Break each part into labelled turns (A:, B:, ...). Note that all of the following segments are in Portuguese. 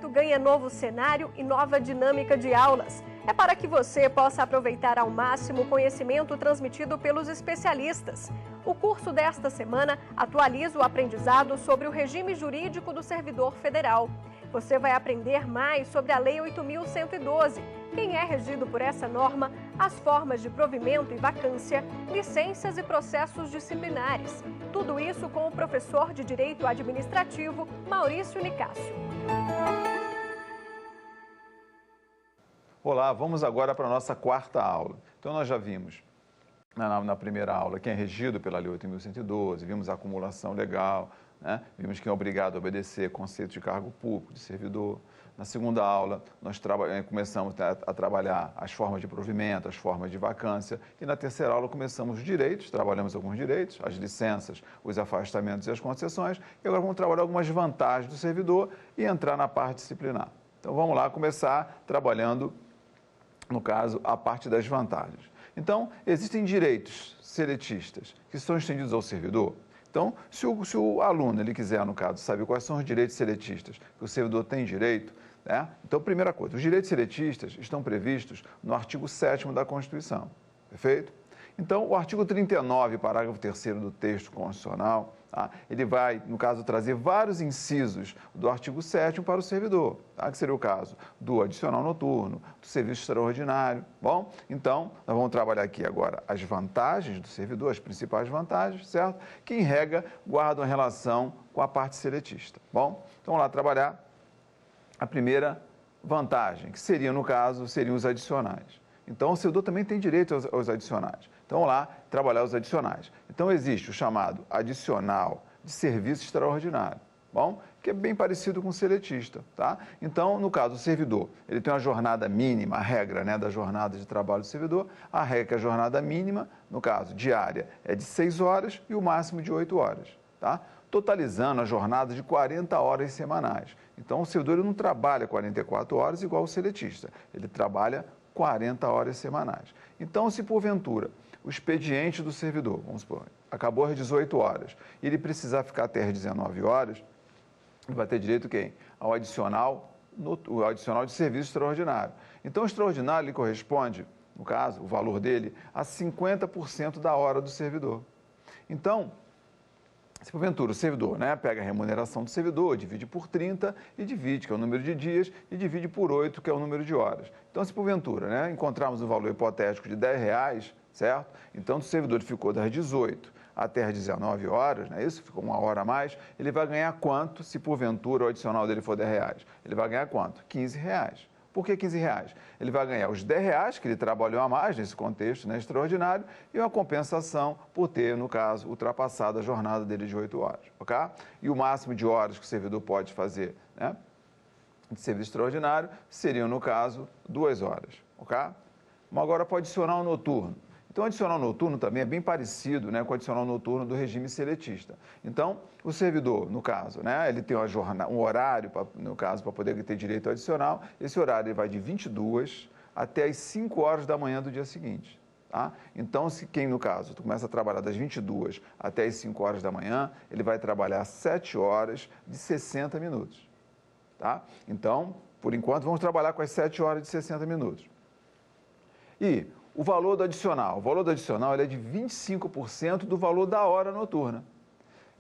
A: projeto ganha novo cenário e nova dinâmica de aulas. É para que você possa aproveitar ao máximo o conhecimento transmitido pelos especialistas. O curso desta semana atualiza o aprendizado sobre o regime jurídico do servidor federal. Você vai aprender mais sobre a Lei 8.112, quem é regido por essa norma, as formas de provimento e vacância, licenças e processos disciplinares. Tudo isso com o professor de Direito Administrativo, Maurício Nicásio.
B: Olá, vamos agora para a nossa quarta aula. Então, nós já vimos na primeira aula quem é regido pela Lei 8.112, vimos a acumulação legal, né? Vimos quem é obrigado a obedecer conceito de cargo público, de servidor. Na segunda aula, nós começamos a trabalhar as formas de provimento, as formas de vacância. E na terceira aula começamos os direitos, trabalhamos alguns direitos, as licenças, os afastamentos e as concessões. E agora vamos trabalhar algumas vantagens do servidor e entrar na parte disciplinar. Então vamos lá começar trabalhando, no caso, a parte das vantagens. Então, existem direitos seletistas que são estendidos ao servidor. Então, se o aluno ele quiser, no caso, saber quais são os direitos seletistas que o servidor tem direito, né? Então, primeira coisa, os direitos seletistas estão previstos no artigo 7º da Constituição, perfeito? Então, o artigo 39, parágrafo 3º do texto constitucional, tá? Ele vai, no caso, trazer vários incisos do artigo 7º para o servidor, tá? Que seria o caso do adicional noturno, do serviço extraordinário. Bom, então, nós vamos trabalhar aqui agora as vantagens do servidor, as principais vantagens, certo? Que, em regra, guardam relação com a parte seletista. Bom, então vamos lá trabalhar a primeira vantagem, que seria, no caso, seriam os adicionais. Então, o servidor também tem direito aos adicionais. Então, vamos lá trabalhar os adicionais. Então, existe o chamado adicional de serviço extraordinário, bom? Que é bem parecido com o seletista, tá? Então, no caso, o servidor, ele tem uma jornada mínima, a regra, né, da jornada de trabalho do servidor, a regra é a jornada mínima, no caso, diária, é de 6 horas e o máximo de 8 horas, tá? Totalizando a jornada de 40 horas semanais. Então, o servidor ele não trabalha 44 horas igual o seletista, ele trabalha 40 horas semanais. Então, se porventura o expediente do servidor, vamos supor, acabou às 18 horas, e ele precisar ficar até às 19 horas, ele vai ter direito quem? Ao adicional de serviço extraordinário. Então, o extraordinário ele corresponde, no caso, o valor dele, a 50% da hora do servidor. Então, se porventura o servidor, né, pega a remuneração do servidor, divide por 30 e divide, que é o número de dias, e divide por 8, que é o número de horas. Então, se porventura, né, encontrarmos um valor hipotético de R$10, certo? Então, se o servidor ficou das 18 até as 19 horas, né, isso ficou 1 hora a mais, ele vai ganhar quanto se porventura o adicional dele for R$10? Ele vai ganhar quanto? R$15. Por que R$15? Ele vai ganhar os R$10 que ele trabalhou a mais nesse contexto, né, extraordinário e uma compensação por ter, no caso, ultrapassado a jornada dele de 8 horas, ok? E o máximo de horas que o servidor pode fazer, né, de serviço extraordinário seriam, no caso, 2 horas, ok? Mas agora para o adicional noturno. Então, o adicional noturno também é bem parecido, né, com o adicional noturno do regime seletista. Então, o servidor, no caso, né, ele tem um horário, no caso, para poder ter direito ao adicional. Esse horário ele vai de 22 até as 5 horas da manhã do dia seguinte. Tá? Então, se quem, no caso, começa a trabalhar das 22 até as 5 horas da manhã, ele vai trabalhar 7 horas de 60 minutos. Tá? Então, por enquanto, vamos trabalhar com as 7 horas de 60 minutos. E o valor do adicional ele é de 25% do valor da hora noturna.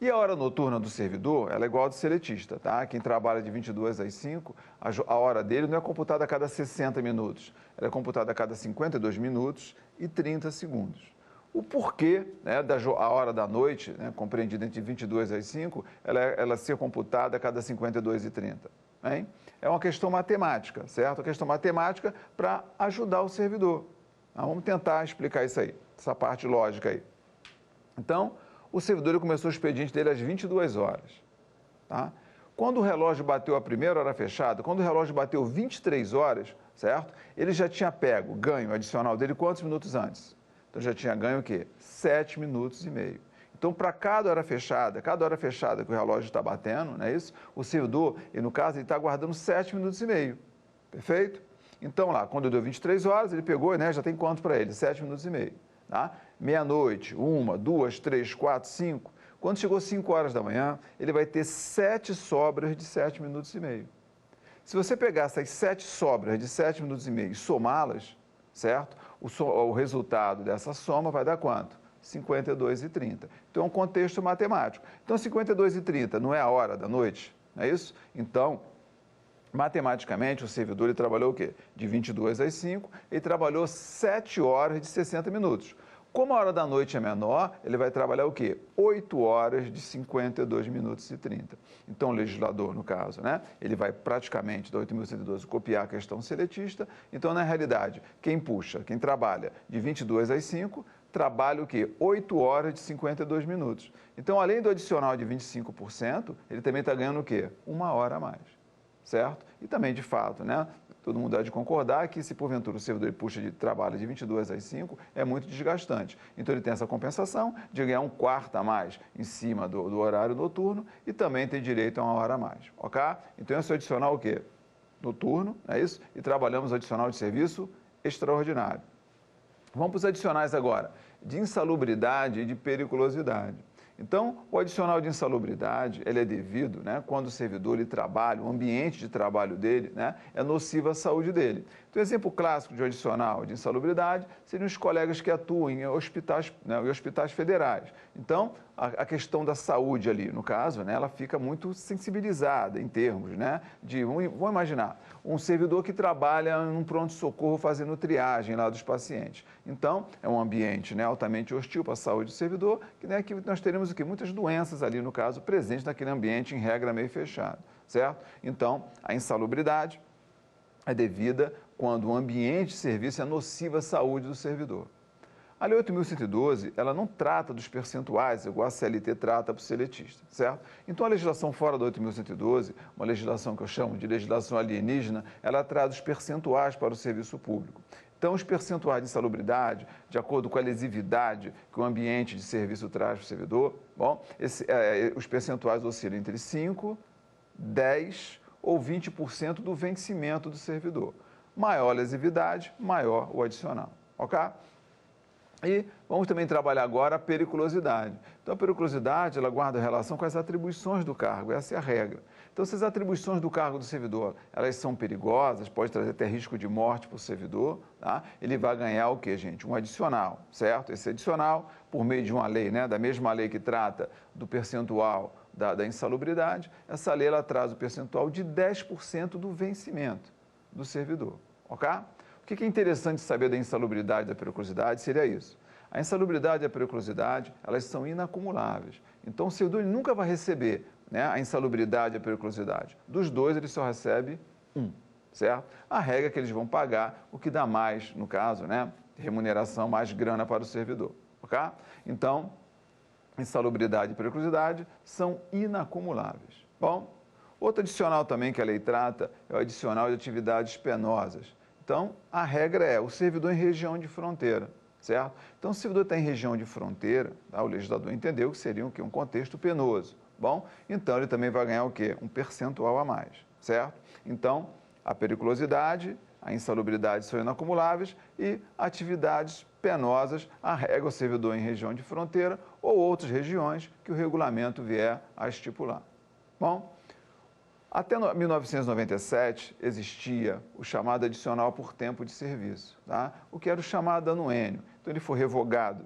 B: E a hora noturna do servidor, ela é igual ao do seletista, tá? Quem trabalha de 22 às 5, a hora dele não é computada a cada 60 minutos, ela é computada a cada 52 minutos e 30 segundos. O porquê, né, a hora da noite, né, compreendida entre 22 às 5, ela ser computada a cada 52 e 30, hein? É uma questão matemática, certo? Uma questão matemática para ajudar o servidor. Vamos tentar explicar isso aí, essa parte lógica aí. Então, o servidor começou o expediente dele às 22 horas. Tá? Quando o relógio bateu a primeira hora fechada, quando o relógio bateu 23 horas, certo? Ele já tinha ganho adicional dele quantos minutos antes? Então, já tinha ganho o quê? 7 minutos e meio. Então, para cada hora fechada que o relógio está batendo, não é isso? O servidor, no caso, ele está guardando 7 minutos e meio. Perfeito? Então, lá, quando deu 23 horas, ele pegou, né, já tem quanto para ele? 7 minutos e meio. Tá? Meia-noite, 1, 2, 3, 4, 5. Quando chegou 5 horas da manhã, ele vai ter 7 sobras de 7 minutos e meio. Se você pegar essas 7 sobras de 7 minutos e meio e somá-las, certo? O resultado dessa soma vai dar quanto? 52h30. Então, é um contexto matemático. Então, 52h30 não é a hora da noite, não é isso? Então, matematicamente, o servidor ele trabalhou o quê? De 22 às 5, ele trabalhou 7 horas de 60 minutos. Como a hora da noite é menor, ele vai trabalhar o quê? 8 horas de 52 minutos e 30. Então, o legislador, no caso, né, ele vai praticamente, da 8.112, copiar a questão seletista. Então, na realidade, quem trabalha de 22 às 5, trabalha o quê? 8 horas de 52 minutos. Então, além do adicional de 25%, ele também está ganhando o quê? 1 hora a mais, certo? E também, de fato, né? Todo mundo há de concordar que se porventura o servidor puxa de trabalho de 22 às 5, é muito desgastante. Então ele tem essa compensação de ganhar 1/4 a mais em cima do horário noturno e também tem direito a 1 hora a mais, ok? Então esse é o adicional o quê? Noturno, é isso? E trabalhamos o adicional de serviço extraordinário. Vamos para os adicionais agora, de insalubridade e de periculosidade. Então, o adicional de insalubridade, ele é devido, né, quando o servidor ele trabalha, o ambiente de trabalho dele, né, é nocivo à saúde dele. Então, exemplo clássico de adicional de insalubridade seriam os colegas que atuam em hospitais, né, em hospitais federais. Então, a questão da saúde ali, no caso, né, ela fica muito sensibilizada em termos, né, de, vamos imaginar, um servidor que trabalha num pronto-socorro fazendo triagem lá dos pacientes. Então, é um ambiente, né, altamente hostil para a saúde do servidor, que nós teremos o quê? Muitas doenças ali, no caso, presentes naquele ambiente em regra meio fechado, certo? Então, a insalubridade é devida quando o ambiente de serviço é nocivo à saúde do servidor. A Lei 8.112, ela não trata dos percentuais, igual a CLT trata para o seletista, certo? Então, a legislação fora da 8.112, uma legislação que eu chamo de legislação alienígena, ela traz os percentuais para o serviço público. Então, os percentuais de insalubridade, de acordo com a lesividade que o ambiente de serviço traz para o servidor, bom, os percentuais oscilam entre 5%, 10% ou 20% do vencimento do servidor. Maior a lesividade, maior o adicional, ok? E vamos também trabalhar agora a periculosidade. Então, a periculosidade, ela guarda relação com as atribuições do cargo, essa é a regra. Então, se as atribuições do cargo do servidor, elas são perigosas, pode trazer até risco de morte para o servidor, tá? Ele vai ganhar o quê, gente? Um adicional, certo? Esse adicional, por meio de uma lei, né? Da mesma lei que trata do percentual da insalubridade, essa lei, ela traz o percentual de 10% do vencimento do servidor, ok? O que é interessante saber da insalubridade e da periculosidade seria isso. A insalubridade e a periculosidade, elas são inacumuláveis. Então, o servidor nunca vai receber, né, a insalubridade e a periculosidade. Dos dois, ele só recebe um, certo? A regra é que eles vão pagar o que dá mais, no caso, né, remuneração, mais grana para o servidor, ok? Então, insalubridade e periculosidade são inacumuláveis. Bom, outro adicional também que a lei trata é o adicional de atividades penosas. Então, a regra é o servidor em região de fronteira, certo? Então, se o servidor está em região de fronteira, tá, o legislador entendeu que seria um contexto penoso. Bom, então ele também vai ganhar o quê? Um percentual a mais, certo? Então, a periculosidade, a insalubridade são inacumuláveis e atividades penosas, a regra o servidor em região de fronteira ou outras regiões que o regulamento vier a estipular. Bom, até 1997 existia o chamado adicional por tempo de serviço, tá? O que era o chamado anuênio. Então ele foi revogado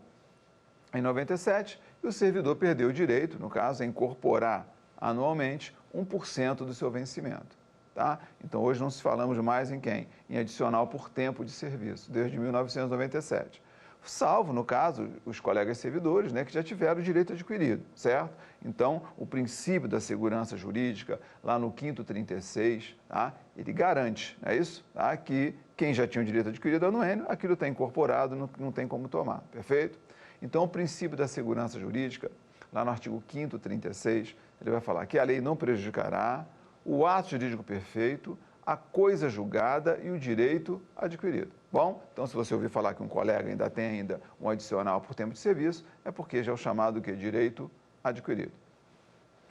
B: em 97 e o servidor perdeu o direito, no caso, a incorporar anualmente 1% do seu vencimento, tá? Então hoje não se falamos mais em quem? Em adicional por tempo de serviço, desde 1997. Salvo, no caso, os colegas servidores, né, que já tiveram o direito adquirido, certo? Então, o princípio da segurança jurídica, lá no 5º 36, tá, ele garante, não é isso? Tá, que quem já tinha o direito adquirido anuênio, aquilo está incorporado, não tem como tomar, perfeito? Então, o princípio da segurança jurídica, lá no artigo 5º 36, ele vai falar que a lei não prejudicará o ato jurídico perfeito, a coisa julgada e o direito adquirido. Bom, então se você ouvir falar que um colega ainda tem um adicional por tempo de serviço, é porque já é o chamado que direito adquirido.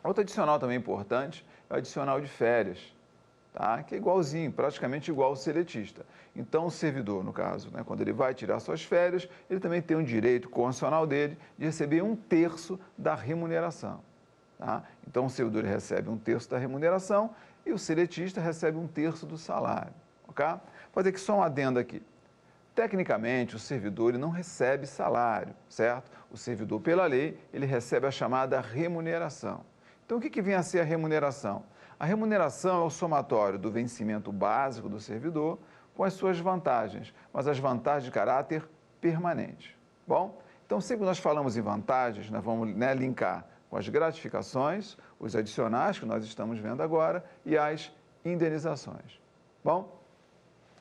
B: Outro adicional também importante é o adicional de férias, tá? Que é igualzinho, praticamente igual ao seletista. Então o servidor, no caso, né, quando ele vai tirar suas férias, ele também tem um direito constitucional dele de receber 1/3 da remuneração. Tá? Então, o servidor recebe 1/3 da remuneração e o seletista recebe 1/3 do salário. Ok? Vou fazer aqui só um adendo aqui. Tecnicamente, o servidor ele não recebe salário, certo? O servidor, pela lei, ele recebe a chamada remuneração. Então, o que vem a ser a remuneração? A remuneração é o somatório do vencimento básico do servidor com as suas vantagens, mas as vantagens de caráter permanente. Bom, então, sempre que nós falamos em vantagens, nós vamos linkar com as gratificações, os adicionais que nós estamos vendo agora e as indenizações. Bom,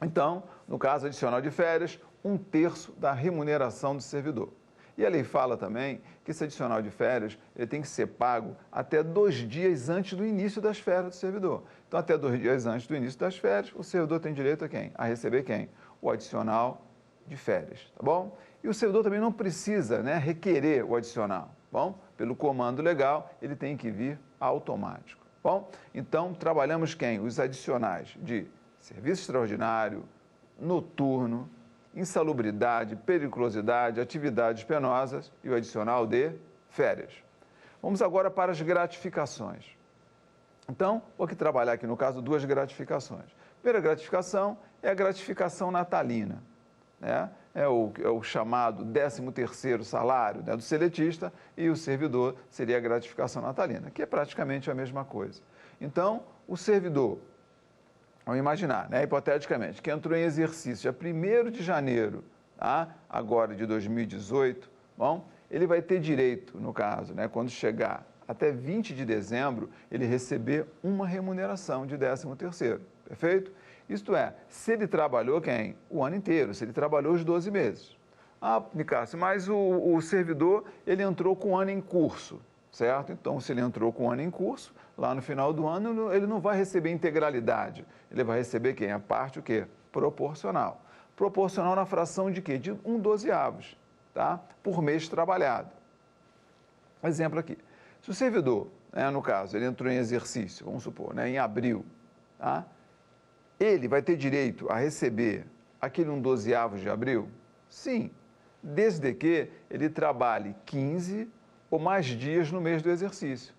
B: então, no caso adicional de férias, 1/3 da remuneração do servidor. E a lei fala também que esse adicional de férias ele tem que ser pago até 2 dias antes do início das férias do servidor. Então, até 2 dias antes do início das férias, o servidor tem direito a quem? A receber quem? O adicional de férias, tá bom? E o servidor também não precisa requerer o adicional, bom? Pelo comando legal, ele tem que vir automático, bom? Então, trabalhamos quem? Os adicionais de serviço extraordinário, noturno, insalubridade, periculosidade, atividades penosas e o adicional de férias. Vamos agora para as gratificações. Então, vou aqui trabalhar aqui no caso 2 gratificações. A primeira gratificação é a gratificação natalina, né? É o chamado 13º salário do seletista e o servidor seria a gratificação natalina, que é praticamente a mesma coisa. Então, o servidor, vamos imaginar, hipoteticamente, que entrou em exercício dia 1º de janeiro, tá? Agora de 2018, bom, ele vai ter direito, no caso, quando chegar até 20 de dezembro, ele receber uma remuneração de 13º, perfeito? Isto é, se ele trabalhou quem? O ano inteiro, se ele trabalhou os 12 meses. Ah, Nicásio, mas o servidor, ele entrou com o ano em curso, certo? Então, se ele entrou com o ano em curso, lá no final do ano, ele não vai receber integralidade. Ele vai receber quem? A parte o quê? Proporcional. Proporcional na fração de quê? De 1/12, tá? Por mês trabalhado. Exemplo aqui. Se o servidor, no caso, ele entrou em exercício, vamos supor, em abril, tá? Ele vai ter direito a receber aquele 1/12 de abril? Sim, desde que ele trabalhe 15 ou mais dias no mês do exercício.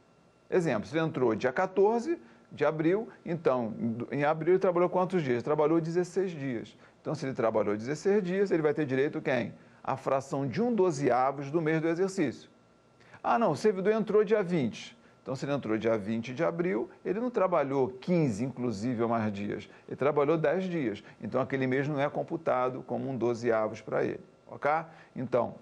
B: Exemplo, se ele entrou dia 14 de abril, então, em abril ele trabalhou quantos dias? Trabalhou 16 dias. Então, se ele trabalhou 16 dias, ele vai ter direito quem? A fração de 1/12 do mês do exercício. Ah, não, o servidor entrou dia 20. Então, se ele entrou dia 20 de abril, ele não trabalhou 15, inclusive, ou mais dias. Ele trabalhou 10 dias. Então, aquele mês não é computado como 1/12 para ele, ok? Então,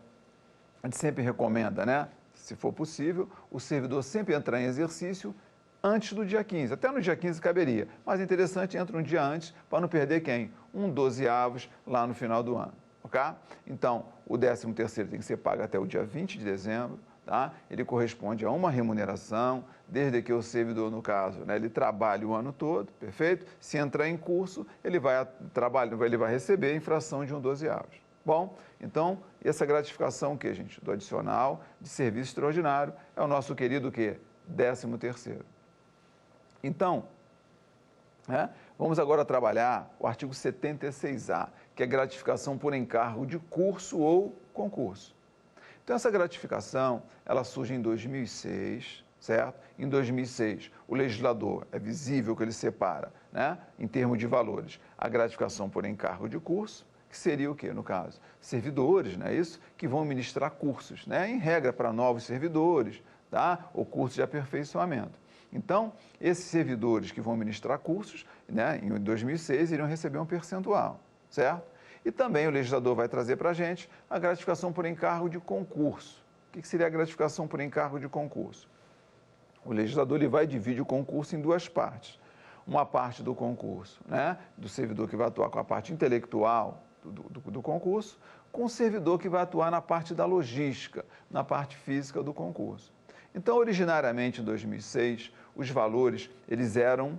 B: a gente sempre recomenda, se for possível, o servidor sempre entrar em exercício antes do dia 15. Até no dia 15 caberia. Mas é interessante, entra um dia antes para não perder quem? 1/12 lá no final do ano, ok? Então, o 13º tem que ser pago até o dia 20 de dezembro. Tá? Ele corresponde a uma remuneração, desde que o servidor, no caso, ele trabalhe o ano todo, perfeito? Se entrar em curso, ele vai receber a infração de 1/12. Bom, então, essa gratificação o quê, gente? Do adicional de serviço extraordinário é o nosso querido o quê? 13º. Então, vamos agora trabalhar o artigo 76A, que é gratificação por encargo de curso ou concurso. Então, essa gratificação, ela surge em 2006, certo? Em 2006, o legislador, é visível que ele separa, em termos de valores, a gratificação por encargo de curso, que seria o quê, no caso? Servidores, isso? Que vão ministrar cursos, em regra para novos servidores, tá? Ou cursos de aperfeiçoamento. Então, esses servidores que vão ministrar cursos, em 2006, iriam receber um percentual, certo? E também o legislador vai trazer para a gente a gratificação por encargo de concurso. O que seria a gratificação por encargo de concurso? O legislador ele vai dividir o concurso em 2 partes. Uma parte do concurso, do servidor que vai atuar com a parte intelectual do concurso, com o servidor que vai atuar na parte da logística, na parte física do concurso. Então, originariamente, em 2006, os valores eles eram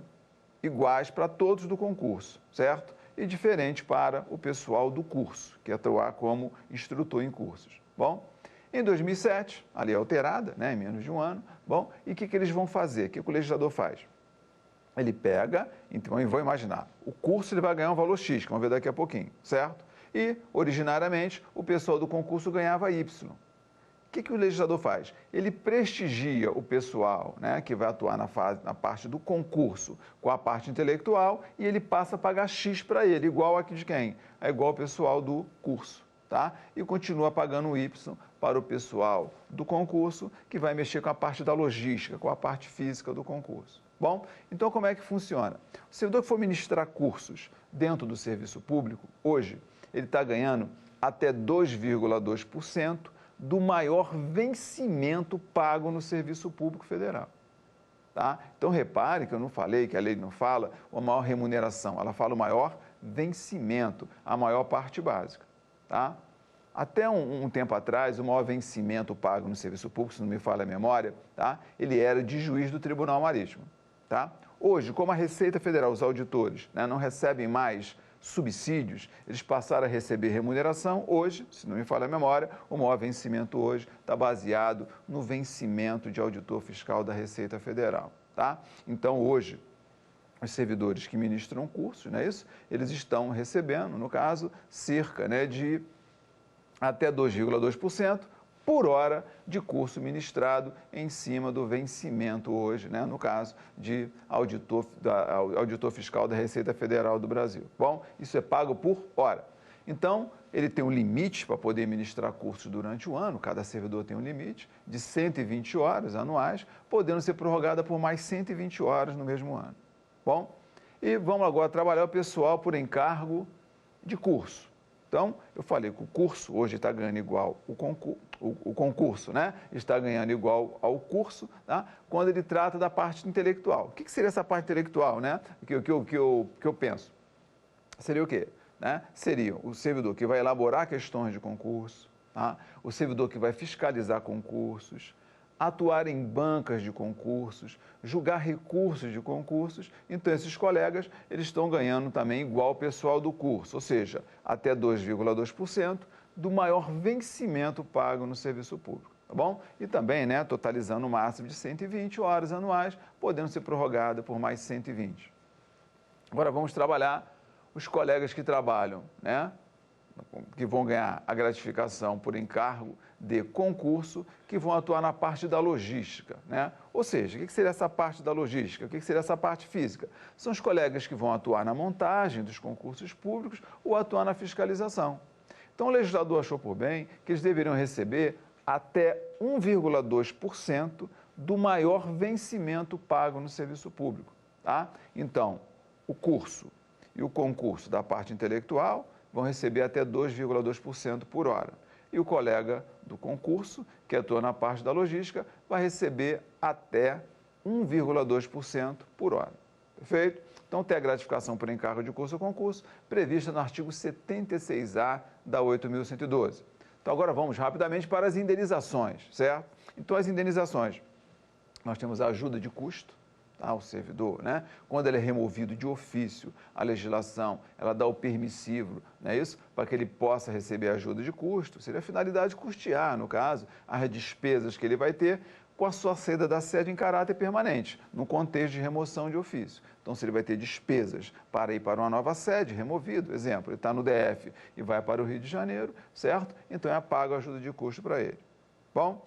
B: iguais para todos do concurso, certo? E diferente para o pessoal do curso, que atuar como instrutor em cursos. Bom, em 2007, a lei é alterada, em menos de um ano, bom, e o que eles vão fazer? O que o legislador faz? Ele pega, então, eu vou imaginar, o curso ele vai ganhar um valor X, que vamos ver daqui a pouquinho, certo? E, originariamente, o pessoal do concurso ganhava Y. que o legislador faz? Ele prestigia o pessoal, né, que vai atuar na parte do concurso com a parte intelectual e ele passa a pagar X para ele, igual aqui de quem? É igual ao pessoal do curso, tá? E continua pagando Y para o pessoal do concurso, que vai mexer com a parte da logística, com a parte física do concurso. Bom, então como é que funciona? O servidor que for ministrar cursos dentro do serviço público, hoje, ele está ganhando até 2,2% do maior vencimento pago no Serviço Público Federal. Tá? Então, repare que eu não falei, que a lei não fala a maior remuneração, ela fala o maior vencimento, a maior parte básica. Tá? Até um tempo atrás, o maior vencimento pago no Serviço Público, se não me falha a memória, tá? Ele era de juiz do Tribunal Marítimo. Tá? Hoje, como a Receita Federal, os auditores, né, não recebem mais subsídios, eles passaram a receber remuneração. Hoje, se não me falha a memória, o maior vencimento hoje está baseado no vencimento de auditor fiscal da Receita Federal. Tá? Então, hoje, os servidores que ministram cursos, não é isso? Eles estão recebendo, no caso, cerca, né, de até 2,2% por hora de curso ministrado em cima do vencimento hoje, né, no caso de auditor fiscal da Receita Federal do Brasil. Bom, isso é pago por hora. Então, ele tem um limite para poder ministrar cursos durante o ano, cada servidor tem um limite de 120 horas anuais, podendo ser prorrogada por mais 120 horas no mesmo ano. Bom, e vamos agora trabalhar o pessoal por encargo de curso. Então, eu falei que o curso hoje está ganhando igual o concurso, né? Está ganhando igual ao curso, tá? Quando ele trata da parte intelectual. O que seria essa parte intelectual, né? Que eu penso? Seria o quê? Né? Seria o servidor que vai elaborar questões de concurso, tá? O servidor que vai fiscalizar concursos, atuar em bancas de concursos, julgar recursos de concursos. Então, esses colegas, eles estão ganhando também igual o pessoal do curso, ou seja, até 2,2% do maior vencimento pago no serviço público, tá bom? E também, né, totalizando o máximo de 120 horas anuais, podendo ser prorrogada por mais 120. Agora, vamos trabalhar os colegas que trabalham, né, que vão ganhar a gratificação por encargo de concurso, que vão atuar na parte da logística, né? Ou seja, o que seria essa parte da logística? O que seria essa parte física? São os colegas que vão atuar na montagem dos concursos públicos ou atuar na fiscalização. Então, o legislador achou por bem que eles deveriam receber até 1,2% do maior vencimento pago no serviço público, tá? Então, o curso e o concurso da parte intelectual vão receber até 2,2% por hora. E o colega do concurso, que atua na parte da logística, vai receber até 1,2% por hora. Perfeito? Então, tem a gratificação por encargo de curso ou concurso, prevista no artigo 76A da 8.112. Então, agora vamos rapidamente para as indenizações, certo? Então, as indenizações, nós temos a ajuda de custo ao servidor, né? Quando ele é removido de ofício, a legislação, ela dá o permissivo, não é isso? Para que ele possa receber ajuda de custo, seria a finalidade de custear, no caso, as despesas que ele vai ter com a sua saída da sede em caráter permanente, no contexto de remoção de ofício. Então, se ele vai ter despesas para ir para uma nova sede, removido, exemplo, ele está no DF e vai para o Rio de Janeiro, certo? Então, é pago a ajuda de custo para ele. Bom?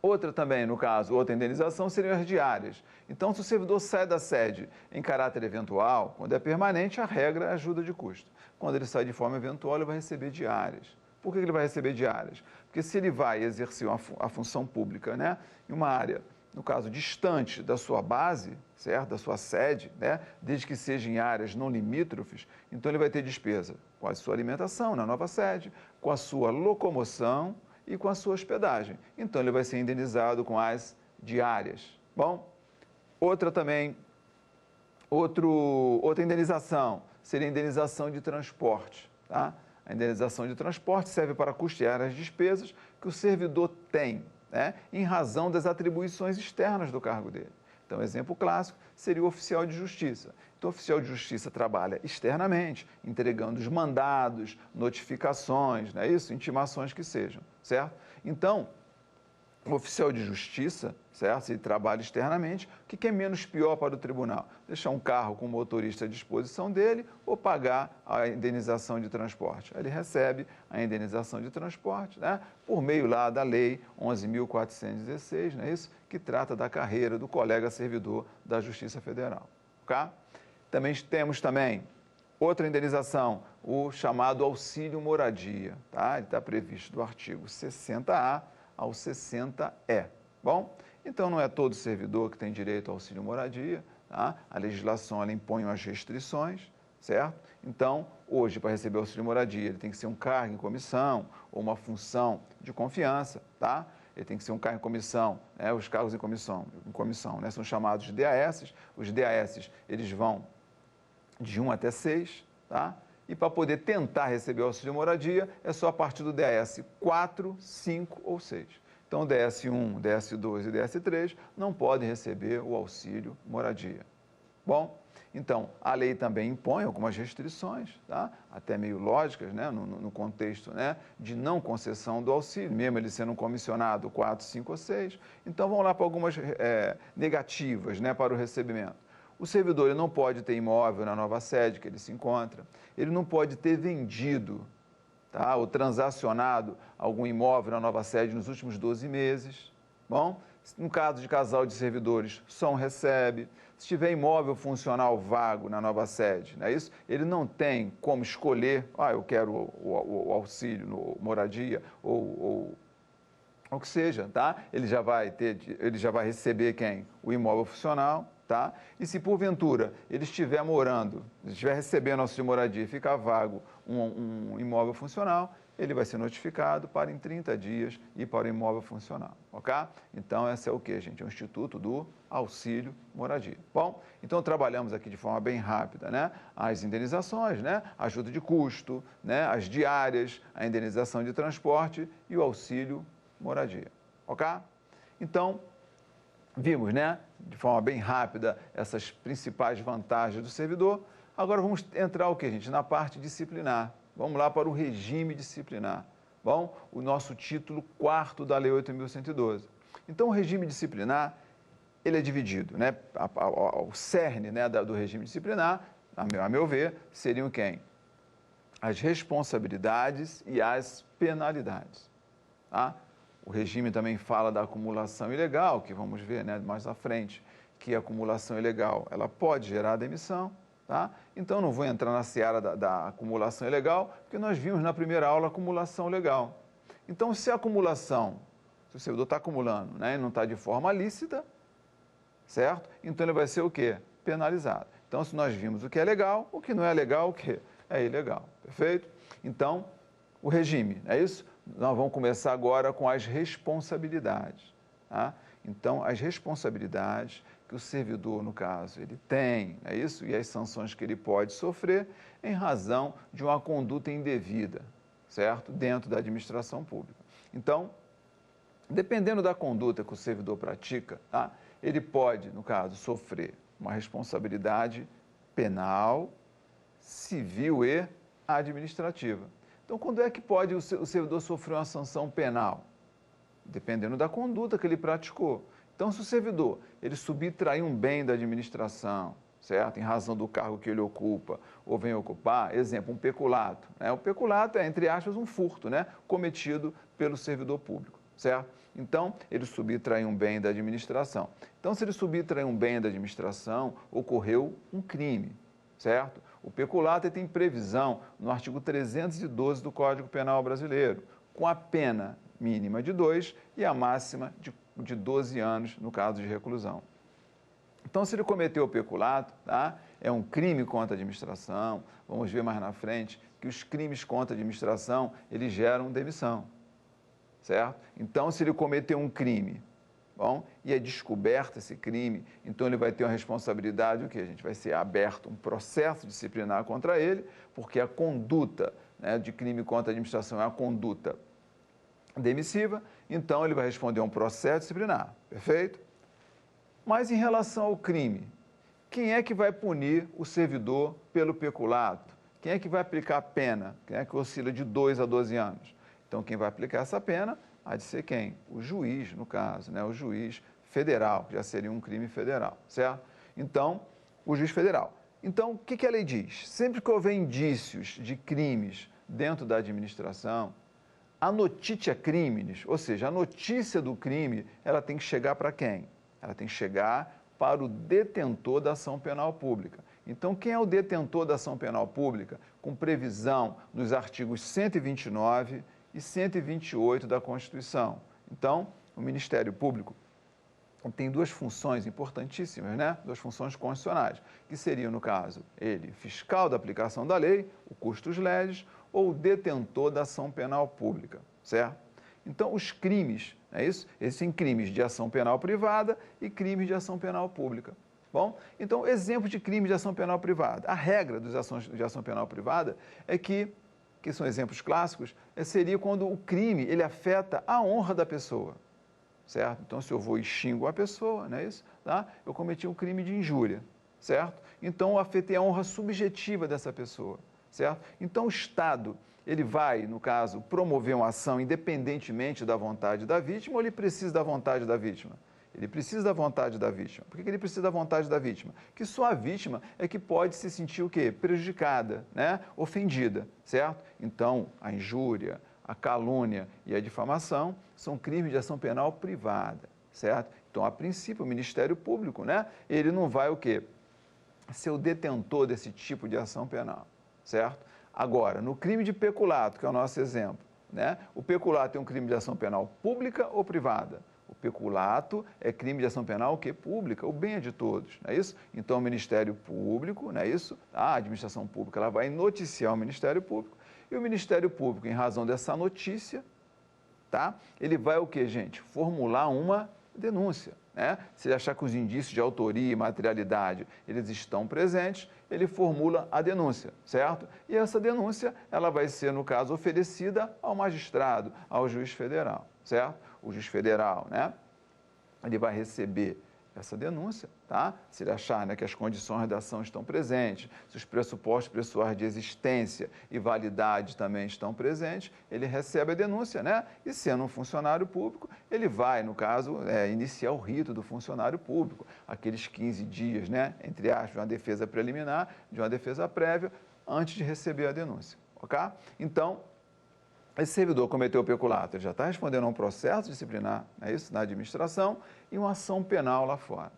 B: Outra também, no caso, outra indenização seriam as diárias. Então, se o servidor sai da sede em caráter eventual, quando é permanente, a regra é ajuda de custo. Quando ele sai de forma eventual, ele vai receber diárias. Por que ele vai receber diárias? Porque se ele vai exercer a função pública, né, em uma área, no caso, distante da sua base, certo? Da sua sede, né, desde que seja em áreas não limítrofes, então ele vai ter despesa com a sua alimentação na nova sede, com a sua locomoção e com a sua hospedagem. Então, ele vai ser indenizado com as diárias. Bom, outra indenização seria a indenização de transporte. Tá? A indenização de transporte serve para custear as despesas que o servidor tem, né, em razão das atribuições externas do cargo dele. Então, exemplo clássico seria o oficial de justiça. Então, o oficial de justiça trabalha externamente, entregando os mandados, notificações, não é isso? Intimações que sejam, certo? Então, O oficial de justiça, certo? Se ele trabalha externamente, o que é menos pior para o tribunal? Deixar um carro com o motorista à disposição dele ou pagar a indenização de transporte? Ele recebe a indenização de transporte, né? Por meio lá da lei 11.416, não é isso? Que trata da carreira do colega servidor da Justiça Federal. Okay? Temos também outra indenização, o chamado auxílio moradia, tá? Ele está previsto do artigo 60A ao 60E. Bom, então não é todo servidor que tem direito ao auxílio moradia, tá? A legislação ela impõe as restrições, certo? Então, hoje, para receber o auxílio moradia, ele tem que ser um cargo em comissão ou uma função de confiança, tá? Ele tem que ser um cargo em comissão, né? Os cargos em comissão, né? São chamados de DAS. Os DAS, eles vão de 1 até 6, tá? E para poder tentar receber o auxílio moradia, é só a partir do DAS 4, 5 ou 6. Então, DS1, DS2 e DS3 não podem receber o auxílio moradia. Bom, então, a lei também impõe algumas restrições, tá? Até meio lógicas, né? No contexto, né? De não concessão do auxílio, mesmo ele sendo um comissionado 4, 5 ou 6. Então, vamos lá para algumas negativas, né? Para o recebimento. O servidor ele não pode ter imóvel na nova sede que ele se encontra, ele não pode ter vendido, tá, ou transacionado algum imóvel na nova sede nos últimos 12 meses. Bom, no caso de casal de servidores, só um recebe. Se tiver imóvel funcional vago na nova sede, não é isso? Ele não tem como escolher, eu quero o auxílio no moradia ou o que seja, tá? Ele já vai receber quem? O imóvel funcional. Tá? E se porventura ele estiver morando, estiver recebendo auxílio moradia e ficar vago um imóvel funcional, ele vai ser notificado para em 30 dias ir para o imóvel funcional, ok? Então, esse é o que, gente? É o Instituto do Auxílio Moradia. Bom, então trabalhamos aqui de forma bem rápida, né? As indenizações, né? Ajuda de custo, né? As diárias, a indenização de transporte e o auxílio moradia, ok? Então, vimos, né, de forma bem rápida, essas principais vantagens do servidor. Agora vamos entrar o que, gente? Na parte disciplinar. Vamos lá para o regime disciplinar. Bom, o nosso título 4º da Lei 8.112. Então, o regime disciplinar, ele é dividido, né? O cerne, né, do regime disciplinar, a meu ver, seriam quem? As responsabilidades e as penalidades, tá? O regime também fala da acumulação ilegal, que vamos ver, né, mais à frente, que a acumulação ilegal ela pode gerar demissão. Tá? Então, não vou entrar na seara da acumulação ilegal, porque nós vimos na primeira aula a acumulação legal. Então, se a acumulação, se o servidor está acumulando, né, e não está de forma lícita, certo? Então, ele vai ser o quê? Penalizado. Então, se nós vimos o que é legal, o que não é legal, o que é ilegal. Perfeito? Então, o regime, é isso? Nós vamos começar agora com as responsabilidades. Tá? Então, as responsabilidades que o servidor, no caso, ele tem, é isso? E as sanções que ele pode sofrer em razão de uma conduta indevida, certo? Dentro da administração pública. Então, dependendo da conduta que o servidor pratica, tá? Ele pode, no caso, sofrer uma responsabilidade penal, civil e administrativa. Então, quando é que pode o servidor sofrer uma sanção penal? Dependendo da conduta que ele praticou. Então, se o servidor ele subtrair um bem da administração, certo? Em razão do cargo que ele ocupa ou vem ocupar, exemplo, um peculato. Né? O peculato é, entre aspas, um furto, né? Cometido pelo servidor público, certo? Então, ele subtraiu um bem da administração. Então, se ele subtraiu um bem da administração, ocorreu um crime, certo? O peculato tem previsão no artigo 312 do Código Penal Brasileiro, com a pena mínima de 2 e a máxima de 12 anos no caso de reclusão. Então, se ele cometeu o peculato, tá? É um crime contra a administração. Vamos ver mais na frente que os crimes contra a administração, eles geram demissão, certo? Então, se ele cometeu um crime, bom, e é descoberto esse crime, então ele vai ter uma responsabilidade, o que? A gente vai ser aberto um processo disciplinar contra ele, porque a conduta, né, de crime contra a administração é uma conduta demissiva, então ele vai responder a um processo disciplinar, perfeito? Mas em relação ao crime, quem é que vai punir o servidor pelo peculato? Quem é que vai aplicar a pena? Quem é que oscila de 2 a 12 anos? Então, quem vai aplicar essa pena há de ser quem? O juiz, no caso, né? O juiz federal, já seria um crime federal, certo? Então, o juiz federal. Então, o que a lei diz? Sempre que houver indícios de crimes dentro da administração, a notitia criminis, ou seja, a notícia do crime, ela tem que chegar para quem? Ela tem que chegar para o detentor da ação penal pública. Então, quem é o detentor da ação penal pública? Com previsão nos artigos 129 e 128 da Constituição. Então, o Ministério Público tem duas funções importantíssimas, né? Duas funções constitucionais, que seriam, no caso, ele, fiscal da aplicação da lei, o custos legis, ou o detentor da ação penal pública, certo? Então, os crimes, é isso? Existem crimes de ação penal privada e crimes de ação penal pública. Bom, então, exemplo de crime de ação penal privada. A regra das ações de ação penal privada é que são exemplos clássicos, seria quando o crime ele afeta a honra da pessoa, certo? Então, se eu vou e xingo a pessoa, não é isso? Tá? Eu cometi um crime de injúria, certo? Então, eu afetei a honra subjetiva dessa pessoa, certo? Então, o Estado, ele vai, no caso, promover uma ação independentemente da vontade da vítima ou ele precisa da vontade da vítima? Ele precisa da vontade da vítima. Por que ele precisa da vontade da vítima? Que só a vítima é que pode se sentir o quê? Prejudicada, né? Ofendida, certo? Então, a injúria, a calúnia e a difamação são crimes de ação penal privada, certo? Então, a princípio, o Ministério Público, né? Ele não vai o quê? Ser o detentor desse tipo de ação penal, certo? Agora, no crime de peculato, que é o nosso exemplo, né? O peculato é um crime de ação penal pública ou privada? O peculato é crime de ação penal que pública, o bem é de todos, não é isso? Então, o Ministério Público, não é isso? A administração pública ela vai noticiar o Ministério Público e o Ministério Público, em razão dessa notícia, tá? Ele vai o quê, gente? Formular uma denúncia, né? Se ele achar que os indícios de autoria e materialidade, eles estão presentes, ele formula a denúncia, certo? E essa denúncia, ela vai ser, no caso, oferecida ao magistrado, ao juiz federal, certo? O juiz federal, né? Ele vai receber essa denúncia, tá? Se ele achar, né, que as condições da ação estão presentes, se os pressupostos pessoais de existência e validade também estão presentes, ele recebe a denúncia, né? E sendo um funcionário público, ele vai, no caso, iniciar o rito do funcionário público, aqueles 15 dias, né, entre aspas, de uma defesa preliminar, de uma defesa prévia, antes de receber a denúncia, ok? Então, esse servidor cometeu o peculato, ele já está respondendo a um processo disciplinar, é isso, na administração, e uma ação penal lá fora,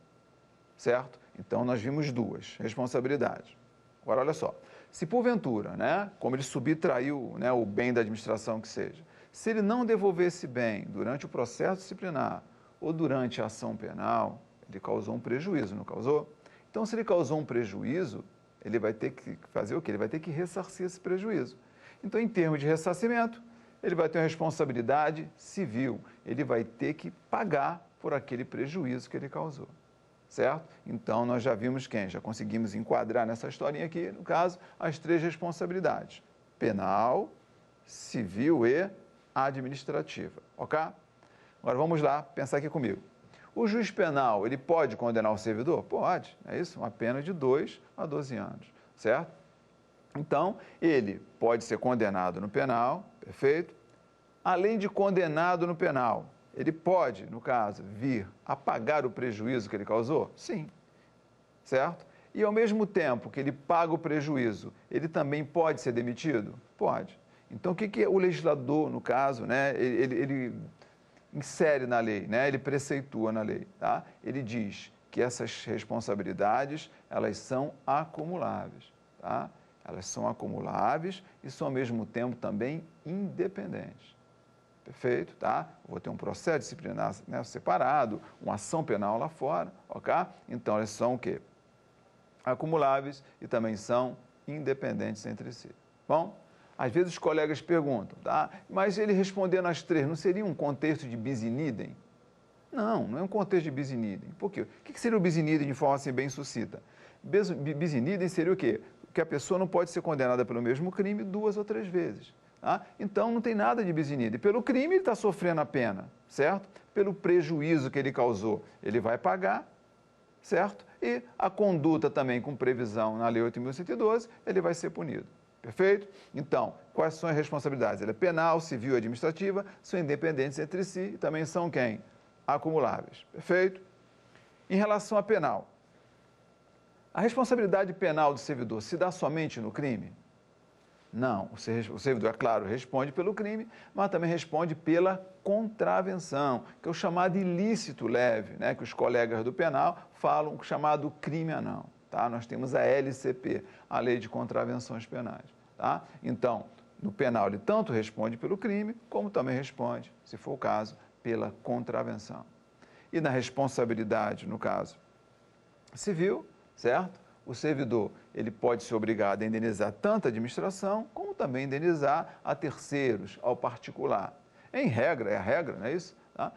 B: certo? Então, nós vimos duas responsabilidades. Agora, olha só, se porventura, né, como ele subtraiu, né, o bem da administração que seja, se ele não devolver esse bem durante o processo disciplinar ou durante a ação penal, ele causou um prejuízo, não causou? Então, se ele causou um prejuízo, ele vai ter que fazer o quê? Ele vai ter que ressarcir esse prejuízo. Então, em termos de ressarcimento, ele vai ter uma responsabilidade civil. Ele vai ter que pagar por aquele prejuízo que ele causou, certo? Então, nós já vimos quem? Já conseguimos enquadrar nessa historinha aqui, no caso, as três responsabilidades: penal, civil e administrativa, ok? Agora, vamos lá, pensar aqui comigo. O juiz penal, ele pode condenar o servidor? Pode, é isso? Uma pena de 2 a 12 anos, certo? Então, ele pode ser condenado no penal, perfeito? Além de condenado no penal, ele pode, no caso, vir a pagar o prejuízo que ele causou? Sim, certo? E ao mesmo tempo que ele paga o prejuízo, ele também pode ser demitido? Pode. Então, o que o legislador, no caso, né, ele insere na lei, né, ele preceitua na lei, tá? Ele diz que essas responsabilidades, elas são acumuláveis, tá? Elas são acumuláveis e são, ao mesmo tempo, também independentes. Perfeito? Tá? Vou ter um processo disciplinar, né, separado, uma ação penal lá fora, ok? Então, elas são o quê? Acumuláveis e também são independentes entre si. Bom, às vezes os colegas perguntam, tá? Mas ele respondendo às três, não seria um contexto de bis in idem? Não, não é um contexto de bis in idem. Por quê? O que seria o bis in idem de forma assim bem sucinta? Bis in idem seria o quê? Que a pessoa não pode ser condenada pelo mesmo crime 2 ou 3 vezes. Tá? Então, não tem nada de bis in idem. Pelo crime, ele está sofrendo a pena, certo? Pelo prejuízo que ele causou, ele vai pagar, certo? E a conduta também com previsão na Lei 8.112, ele vai ser punido, Perfeito? Então, quais são as responsabilidades? Ela é penal, civil e administrativa, são independentes entre si e também são quem? Acumuláveis. Perfeito? Em relação à penal, a responsabilidade penal do servidor se dá somente no crime? Não. O servidor, é claro, responde pelo crime, mas também responde pela contravenção, que é o chamado ilícito leve, né? Que os colegas do penal falam o chamado crime anão. Tá? Nós temos a LCP, a Lei de Contravenções Penais. Tá? Então, no penal, ele tanto responde pelo crime, como também responde, se for o caso, pela contravenção. E na responsabilidade, no caso civil, certo? O servidor, ele pode ser obrigado a indenizar tanto a administração, como também indenizar a terceiros, ao particular. Em regra, é a regra, não é isso? Tá?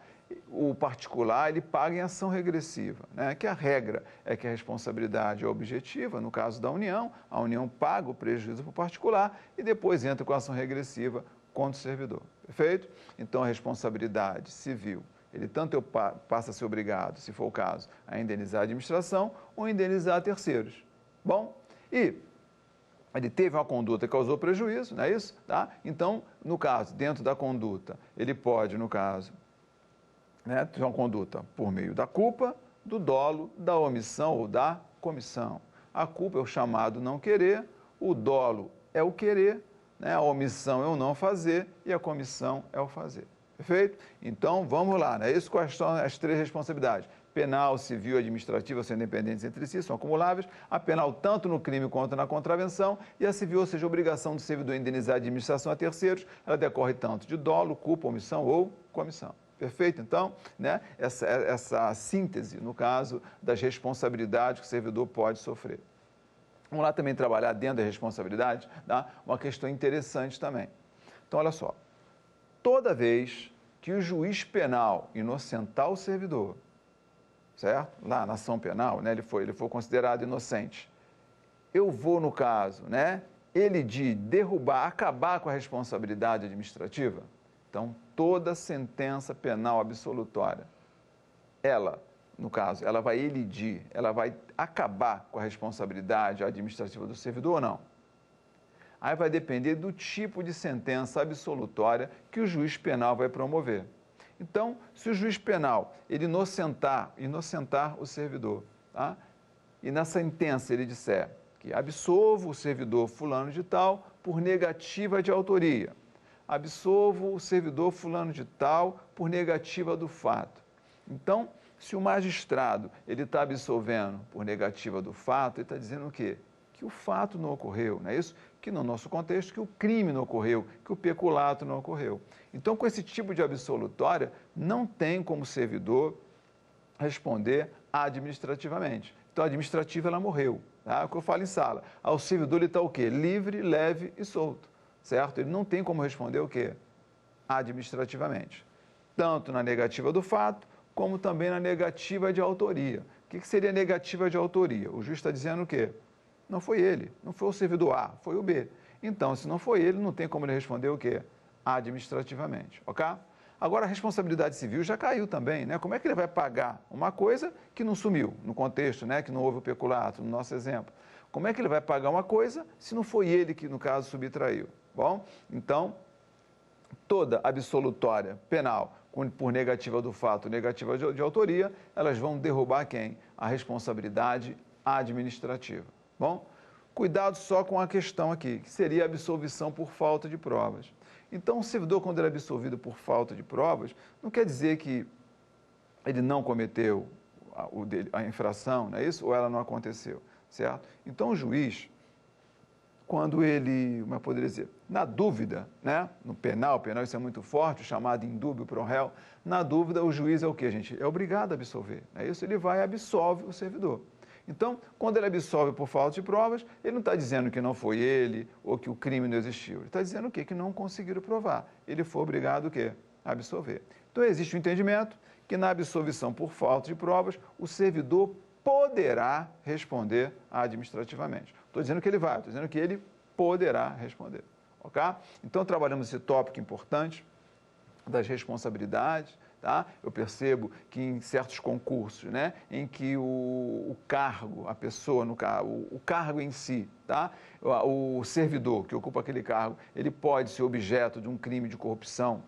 B: O particular, ele paga em ação regressiva, né? Que a regra é que a responsabilidade é objetiva, no caso da União, a União paga o prejuízo para o particular e depois entra com a ação regressiva contra o servidor. Perfeito? Então, a responsabilidade civil, ele tanto passa a ser obrigado, se for o caso, a indenizar a administração ou indenizar terceiros. Bom, e ele teve uma conduta que causou prejuízo, não é isso? Tá? Então, no caso, dentro da conduta, ele pode, no caso, né, ter uma conduta por meio da culpa, do dolo, da omissão ou da comissão. A culpa é o chamado não querer, o dolo é o querer, né, a omissão é o não fazer e a comissão é o fazer. Perfeito? Então, vamos lá, né? Isso, quais são as três responsabilidades? Penal, civil e administrativa são independentes entre si, são acumuláveis. A penal, tanto no crime quanto na contravenção. E a civil, ou seja, a obrigação do servidor indenizar a administração a terceiros, ela decorre tanto de dolo, culpa, omissão ou comissão. Perfeito? Então, né? Essa síntese, no caso, das responsabilidades que o servidor pode sofrer. Vamos lá também trabalhar dentro da responsabilidade, tá? Uma questão interessante também. Então, olha só. Toda vez que o juiz penal inocentar o servidor, certo? Lá na ação penal, né, ele foi considerado inocente. Eu vou, no caso, né, ele de derrubar, acabar com a responsabilidade administrativa. Então, toda sentença penal absolutória, ela, no caso, ela vai elidir, ela vai acabar com a responsabilidade administrativa do servidor ou não? Aí vai depender do tipo de sentença absolutória que o juiz penal vai promover. Então, se o juiz penal ele inocentar o servidor, tá? E na sentença ele disser que absolvo o servidor fulano de tal por negativa de autoria, absolvo o servidor fulano de tal por negativa do fato. Então, se o magistrado ele está absolvendo por negativa do fato, ele está dizendo o quê? Que o fato não ocorreu, não é isso? Que no nosso contexto, que o crime não ocorreu, que o peculato não ocorreu. Então, com esse tipo de absolutória, não tem como servidor responder administrativamente. Então, a administrativa, ela morreu. Tá? É o que eu falo em sala. O servidor, ele está o quê? Livre, leve e solto, certo? Ele não tem como responder o quê? Administrativamente. Tanto na negativa do fato, como também na negativa de autoria. O que seria negativa de autoria? O juiz está dizendo o quê? Não foi ele, não foi o servidor A, foi o B. Então, se não foi ele, não tem como ele responder o quê? Administrativamente, ok? Agora, a responsabilidade civil já caiu também, né? Como é que ele vai pagar uma coisa que não sumiu, no contexto, né? Que não houve o peculato, no nosso exemplo. Como é que ele vai pagar uma coisa se não foi ele que, no caso, subtraiu? Bom, então, toda absolutória penal por negativa do fato, negativa de autoria, elas vão derrubar quem? A responsabilidade administrativa. Bom, cuidado só com a questão aqui, que seria a absolvição por falta de provas. Então, o servidor, quando ele é absolvido por falta de provas, não quer dizer que ele não cometeu a infração, não é isso? Ou ela não aconteceu, certo? Então, o juiz, quando ele, como eu poderia dizer, na dúvida, né? No penal isso é muito forte, o chamado indúbio pro réu, na dúvida, o juiz é o quê, gente? É obrigado a absolver, não é isso? Ele vai e absolve o servidor. Então, quando ele absolve por falta de provas, ele não está dizendo que não foi ele ou que o crime não existiu. Ele está dizendo o quê? Que não conseguiram provar. Ele foi obrigado o quê? A absolver. Então, existe um entendimento que na absolvição por falta de provas, o servidor poderá responder administrativamente. Estou dizendo que ele vai, estou dizendo que ele poderá responder. Ok? Então, trabalhamos esse tópico importante das responsabilidades, Tá? Eu percebo que em certos concursos, né, em que o cargo, a pessoa, o cargo em si, tá? O servidor que ocupa aquele cargo, ele pode ser objeto de um crime de corrupção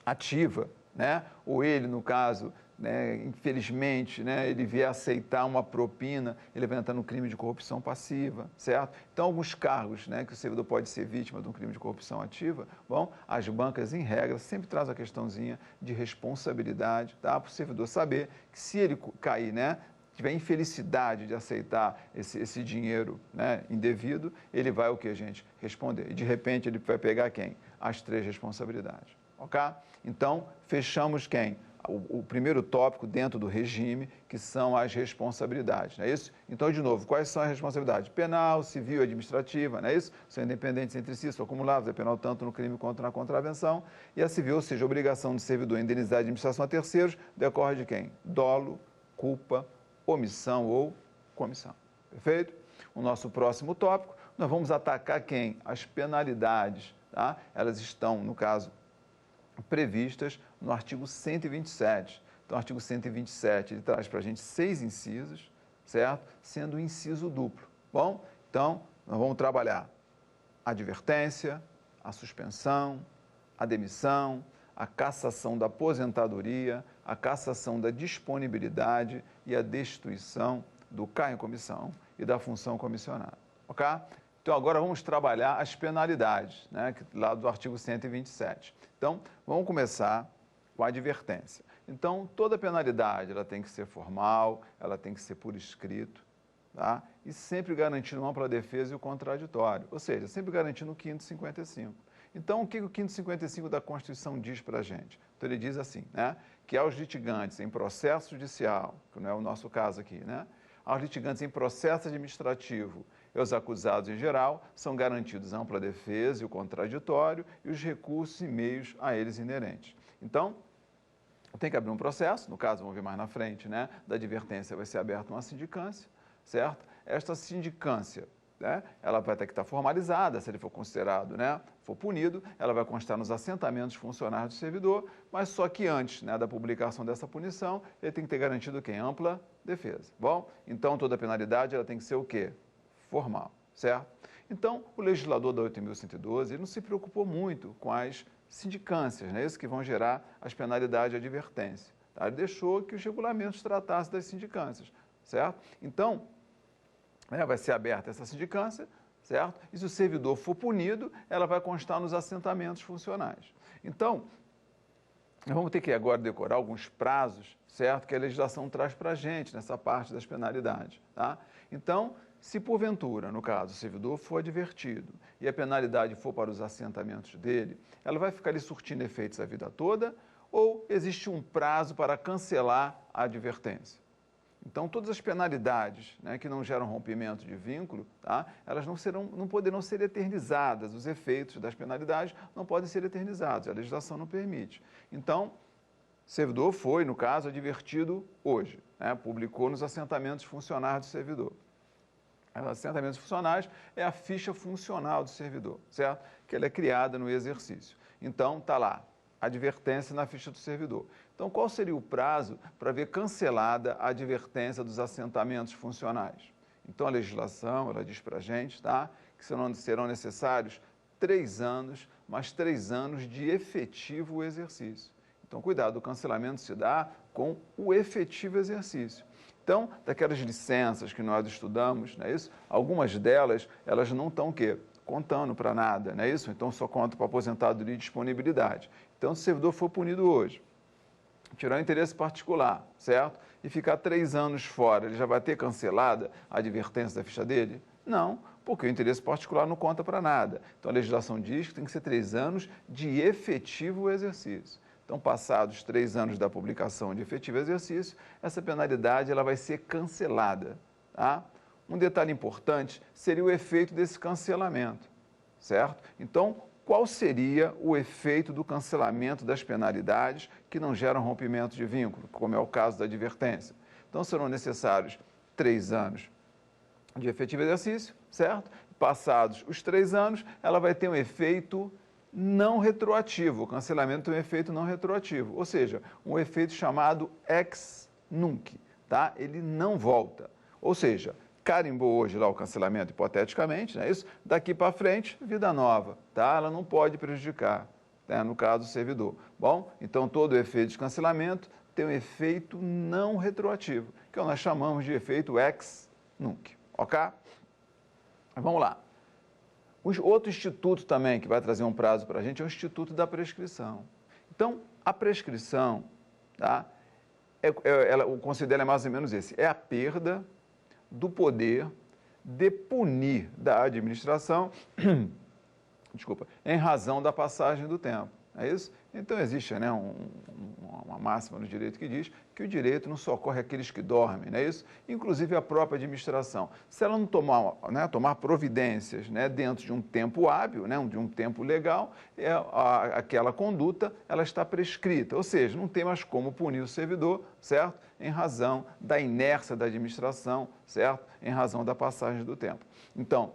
B: ativa, né? Ou ele, no caso, né, infelizmente, né, ele vier aceitar uma propina, ele vai entrar no crime de corrupção passiva, certo? Então, alguns cargos, né, que o servidor pode ser vítima de um crime de corrupção ativa, bom, as bancas, em regra, sempre traz a questãozinha de responsabilidade, tá? Para o servidor saber que se ele cair, né, tiver infelicidade de aceitar esse dinheiro, né, indevido, ele vai o que, gente? Responder. E, de repente, ele vai pegar quem? As 3 responsabilidades, ok? Então, fechamos quem? O primeiro tópico dentro do regime, que são as responsabilidades, não é isso? Então, de novo, quais são as responsabilidades? Penal, civil e administrativa, não é isso? São independentes entre si, são acumuladas, é penal tanto no crime quanto na contravenção. E a civil, ou seja, a obrigação do servidor indenizar a administração a terceiros, decorre de quem? Dolo, culpa, omissão ou comissão. Perfeito? O nosso próximo tópico, nós vamos atacar quem? As penalidades, tá? Elas estão, no caso, previstas no artigo 127. Então, o artigo 127, ele traz para a gente 6 incisos, certo? Sendo o inciso duplo. Bom, então, nós vamos trabalhar a advertência, a suspensão, a demissão, a cassação da aposentadoria, a cassação da disponibilidade e a destituição do cargo em comissão e da função comissionada, ok? Então, agora vamos trabalhar as penalidades, né, lá do artigo 127. Então, vamos começar com a advertência. Então, toda penalidade ela tem que ser formal, ela tem que ser por escrito, tá? E sempre garantindo uma ampla defesa e o contraditório, ou seja, sempre garantindo o 555. Então, o que o 555 da Constituição diz para a gente? Então, ele diz assim, né, que aos litigantes em processo judicial, que não é o nosso caso aqui, né, aos litigantes em processo administrativo e aos acusados em geral, são garantidos a ampla defesa e o contraditório e os recursos e meios a eles inerentes. Então, tem que abrir um processo, no caso, vamos ver mais na frente, né, da advertência vai ser aberta uma sindicância, certo? Esta sindicância, né, ela vai ter que estar formalizada, se ele for considerado, né, for punido, ela vai constar nos assentamentos funcionários do servidor, mas só que antes, né, da publicação dessa punição, ele tem que ter garantido quem? Ampla defesa. Bom, então toda penalidade ela tem que ser o quê? Formal, certo? Então, o legislador da 8.112, ele não se preocupou muito com as sindicâncias, né, isso que vão gerar as penalidades de advertência. Tá? Ele deixou que os regulamentos tratassem das sindicâncias, certo? Então, vai ser aberta essa sindicância, certo? E se o servidor for punido, ela vai constar nos assentamentos funcionais. Então, nós vamos ter que agora decorar alguns prazos, certo? Que a legislação traz para a gente nessa parte das penalidades, tá? Então, se porventura, no caso, o servidor for advertido e a penalidade for para os assentamentos dele, ela vai ficar ali surtindo efeitos a vida toda ou existe um prazo para cancelar a advertência? Então, todas as penalidades, né, que não geram rompimento de vínculo, tá, elas não poderão ser eternizadas. Os efeitos das penalidades não podem ser eternizados. A legislação não permite. Então, o servidor foi, no caso, advertido hoje, né, publicou nos assentamentos funcionais do servidor. Os assentamentos funcionais é a ficha funcional do servidor, certo? Que ela é criada no exercício. Então, está lá, advertência na ficha do servidor. Então, qual seria o prazo para ver cancelada a advertência dos assentamentos funcionais? Então, a legislação, ela diz para a gente, tá, que serão necessários 3 anos, mas 3 anos de efetivo exercício. Então, cuidado, o cancelamento se dá com o efetivo exercício. Então, daquelas licenças que nós estudamos, não é isso? Algumas delas, elas não estão o quê? Contando para nada, não é isso? Então, só conta para aposentadoria e disponibilidade. Então, se o servidor for punido hoje, tirar o interesse particular, certo? E ficar 3 anos fora, ele já vai ter cancelada a advertência da ficha dele? Não, porque o interesse particular não conta para nada. Então, a legislação diz que tem que ser 3 anos de efetivo exercício. Então, passados 3 anos da publicação de efetivo exercício, essa penalidade ela vai ser cancelada, tá? Um detalhe importante seria o efeito desse cancelamento, certo? Então, qual seria o efeito do cancelamento das penalidades que não geram rompimento de vínculo, como é o caso da advertência? Então, serão necessários 3 anos de efetivo exercício, certo? Passados os 3 anos, ela vai ter um efeito não retroativo. O cancelamento tem um efeito não retroativo, ou seja, um efeito chamado ex nunc, tá? Ele não volta. Ou seja, carimbou hoje lá o cancelamento, hipoteticamente, não é isso? Daqui para frente, vida nova, tá? Ela não pode prejudicar, né? No caso, o servidor. Bom, então todo efeito de cancelamento tem um efeito não retroativo, que nós chamamos de efeito ex nunc, ok? Vamos lá. Outro instituto também que vai trazer um prazo para a gente é o Instituto da Prescrição. Então, a prescrição, tá? O conceito dela é mais ou menos esse, é a perda do poder de punir da administração, desculpa, em razão da passagem do tempo, é isso? Então, existe, né, uma máxima no direito que diz que o direito não socorre aqueles que dormem, não é isso? Inclusive a própria administração. Se ela não tomar providências, né, dentro de um tempo hábil, né, de um tempo legal, aquela conduta ela está prescrita, ou seja, não tem mais como punir o servidor, certo? Em razão da inércia da administração, certo? Em razão da passagem do tempo. Então,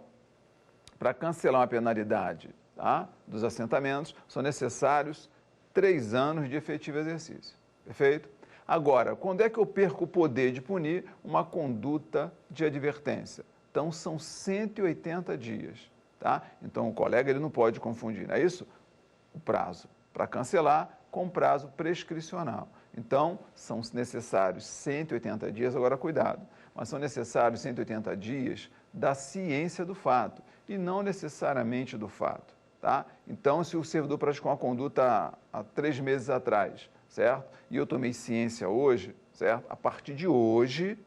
B: para cancelar uma penalidade, tá, dos assentamentos, são necessários 3 anos de efetivo exercício. Perfeito? Agora, quando é que eu perco o poder de punir uma conduta de advertência? Então, são 180 dias. Tá? Então, o colega ele não pode confundir, não é isso? O prazo para cancelar com prazo prescricional. Então, são necessários 180 dias, agora cuidado, mas são necessários 180 dias da ciência do fato e não necessariamente do fato. Tá? Então, se o servidor praticou uma conduta há 3 meses atrás, certo? E eu tomei ciência hoje, certo? A partir de hoje,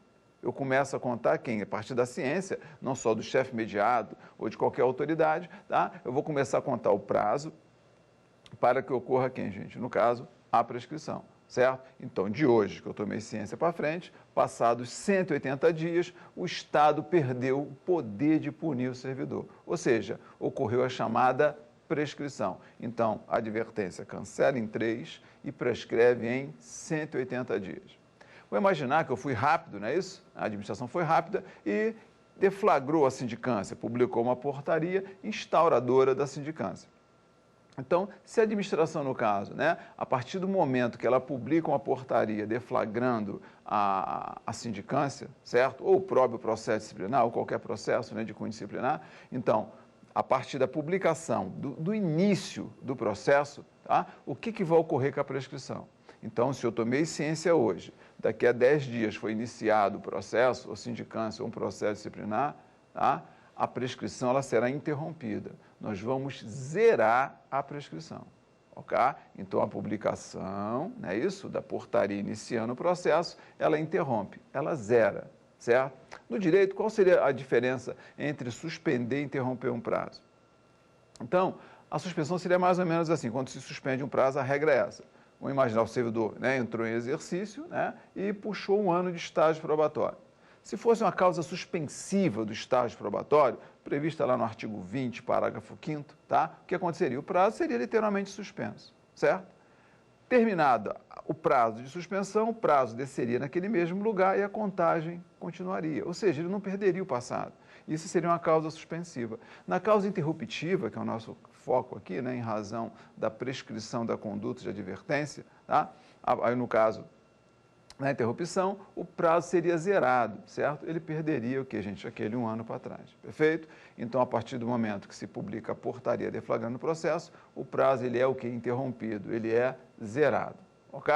B: eu começo a contar quem? A partir da ciência, não só do chefe mediado ou de qualquer autoridade, tá? Eu vou começar a contar o prazo para que ocorra quem, gente? No caso, a prescrição, certo? Então, de hoje, que eu tomei ciência para frente, passados 180 dias, o Estado perdeu o poder de punir o servidor. Ou seja, ocorreu a chamada prescrição. Então, a advertência cancela em 3 e prescreve em 180 dias. Vou imaginar que eu fui rápido, não é isso? A administração foi rápida e deflagrou a sindicância, publicou uma portaria instauradora da sindicância. Então, se a administração, no caso, né, a partir do momento que ela publica uma portaria deflagrando a sindicância, certo? Ou o próprio processo disciplinar, ou qualquer processo, né, de cunho disciplinar, então, a partir da publicação, do início do processo, tá? O que vai ocorrer com a prescrição? Então, se eu tomei ciência hoje, daqui a 10 dias foi iniciado o processo, ou sindicância, ou um processo disciplinar, tá? A prescrição ela será interrompida. Nós vamos zerar a prescrição, ok? Então, a publicação, não é isso, da portaria iniciando o processo, ela interrompe, ela zera. Certo? No direito, qual seria a diferença entre suspender e interromper um prazo? Então, a suspensão seria mais ou menos assim, quando se suspende um prazo, a regra é essa. Vamos imaginar o servidor, né, entrou em exercício, né, e puxou 1 ano de estágio probatório. Se fosse uma causa suspensiva do estágio probatório, prevista lá no artigo 20, parágrafo 5º, tá? O que aconteceria? O prazo seria literalmente suspenso, certo? Terminado o prazo de suspensão, o prazo desceria naquele mesmo lugar e a contagem continuaria. Ou seja, ele não perderia o passado. Isso seria uma causa suspensiva. Na causa interruptiva, que é o nosso foco aqui, né, em razão da prescrição da conduta de advertência, tá? Aí, no caso, na interrupção, o prazo seria zerado, certo? Ele perderia o que, gente? Aquele 1 ano para trás, perfeito? Então, a partir do momento que se publica a portaria deflagrando o processo, o prazo ele é o que? Interrompido, ele é zerado, ok?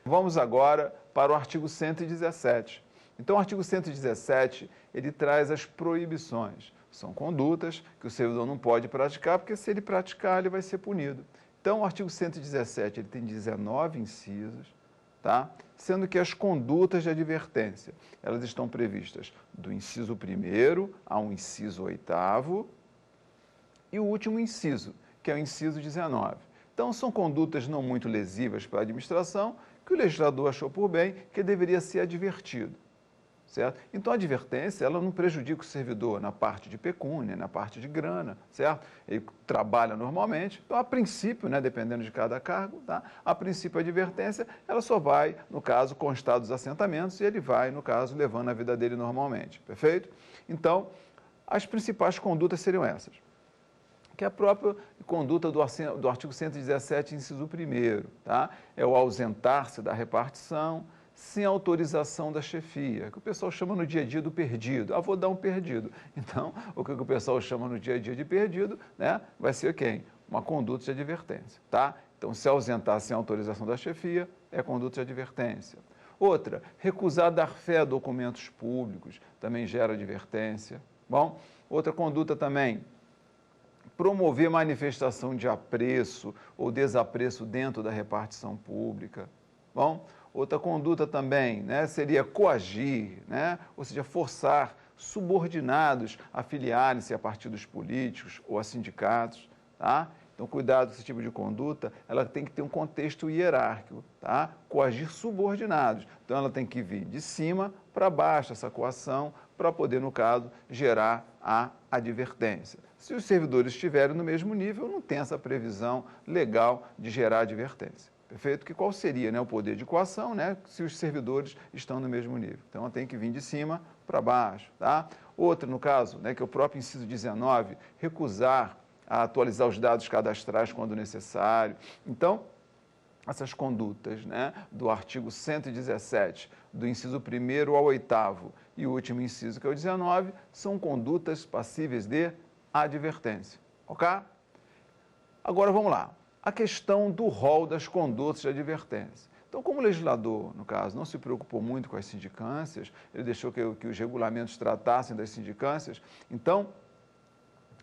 B: Vamos agora para o artigo 117. Então, o artigo 117, ele traz as proibições. São condutas que o servidor não pode praticar, porque se ele praticar, ele vai ser punido. Então, o artigo 117, ele tem 19 incisos, tá? Sendo que as condutas de advertência, elas estão previstas do inciso 1º ao inciso 8º e o último inciso, que é o inciso 19. Então, são condutas não muito lesivas para a administração, que o legislador achou por bem que deveria ser advertido. Certo? Então, a advertência, ela não prejudica o servidor na parte de pecúnia, na parte de grana, certo? Ele trabalha normalmente, então, a princípio, né, dependendo de cada cargo, tá? A princípio, a advertência, ela só vai, no caso, constar dos assentamentos e ele vai, no caso, levando a vida dele normalmente, perfeito? Então, as principais condutas seriam essas. que é a própria conduta do artigo 117, inciso 1º, tá? É o ausentar-se da repartição sem autorização da chefia, que o pessoal chama no dia a dia do perdido. Vou dar um perdido. Então, o que o pessoal chama no dia a dia de perdido, né, vai ser quem? Uma conduta de advertência, tá? Então, se ausentar sem autorização da chefia, é conduta de advertência. Outra, recusar dar fé a documentos públicos, também gera advertência. Bom, outra conduta também, promover manifestação de apreço ou desapreço dentro da repartição pública. Bom, outra conduta também, né, seria coagir, né, ou seja, forçar subordinados a filiarem-se a partidos políticos ou a sindicatos, tá? Então, cuidado com esse tipo de conduta, ela tem que ter um contexto hierárquico, tá? Coagir subordinados. Então, ela tem que vir de cima para baixo, essa coação, para poder, no caso, gerar a advertência. Se os servidores estiverem no mesmo nível, não tem essa previsão legal de gerar advertência. Perfeito? Que qual seria, né, o poder de coação, né, se os servidores estão no mesmo nível? Então, ela tem que vir de cima para baixo, tá? Outra, no caso, né, que é o próprio inciso 19, recusar a atualizar os dados cadastrais quando necessário. Então, essas condutas, né, do artigo 117, do inciso 1º ao 8º e o último inciso, que é o 19, são condutas passíveis de advertência, ok? Agora, vamos lá. A questão do rol das condutas de advertência. Então, como o legislador, no caso, não se preocupou muito com as sindicâncias, ele deixou que os regulamentos tratassem das sindicâncias, então,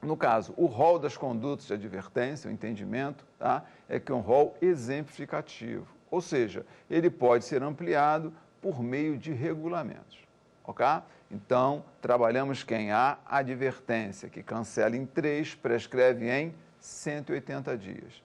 B: no caso, o rol das condutas de advertência, o entendimento, tá, é que é um rol exemplificativo, ou seja, ele pode ser ampliado por meio de regulamentos, ok? Então, trabalhamos quem? A advertência, que cancela em 3, prescreve em 180 dias,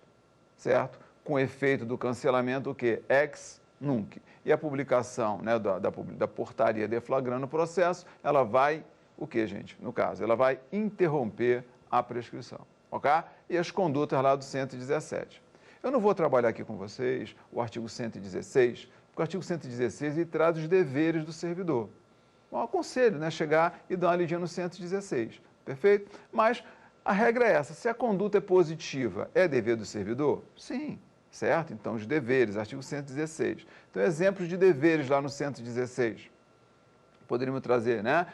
B: certo? Com efeito do cancelamento, o quê? Ex nunc. E a publicação, né, da portaria deflagrando o processo, ela vai, o que, gente? No caso, ela vai interromper a prescrição, ok? E as condutas lá do 117. Eu não vou trabalhar aqui com vocês o artigo 116, porque o artigo 116 ele traz os deveres do servidor. Bom, eu aconselho, né, chegar e dar uma lidinha no 116, perfeito? Mas a regra é essa, se a conduta é positiva, é dever do servidor? Sim, certo? Então, os deveres, artigo 116. Então, exemplos de deveres lá no 116. Poderíamos trazer, né,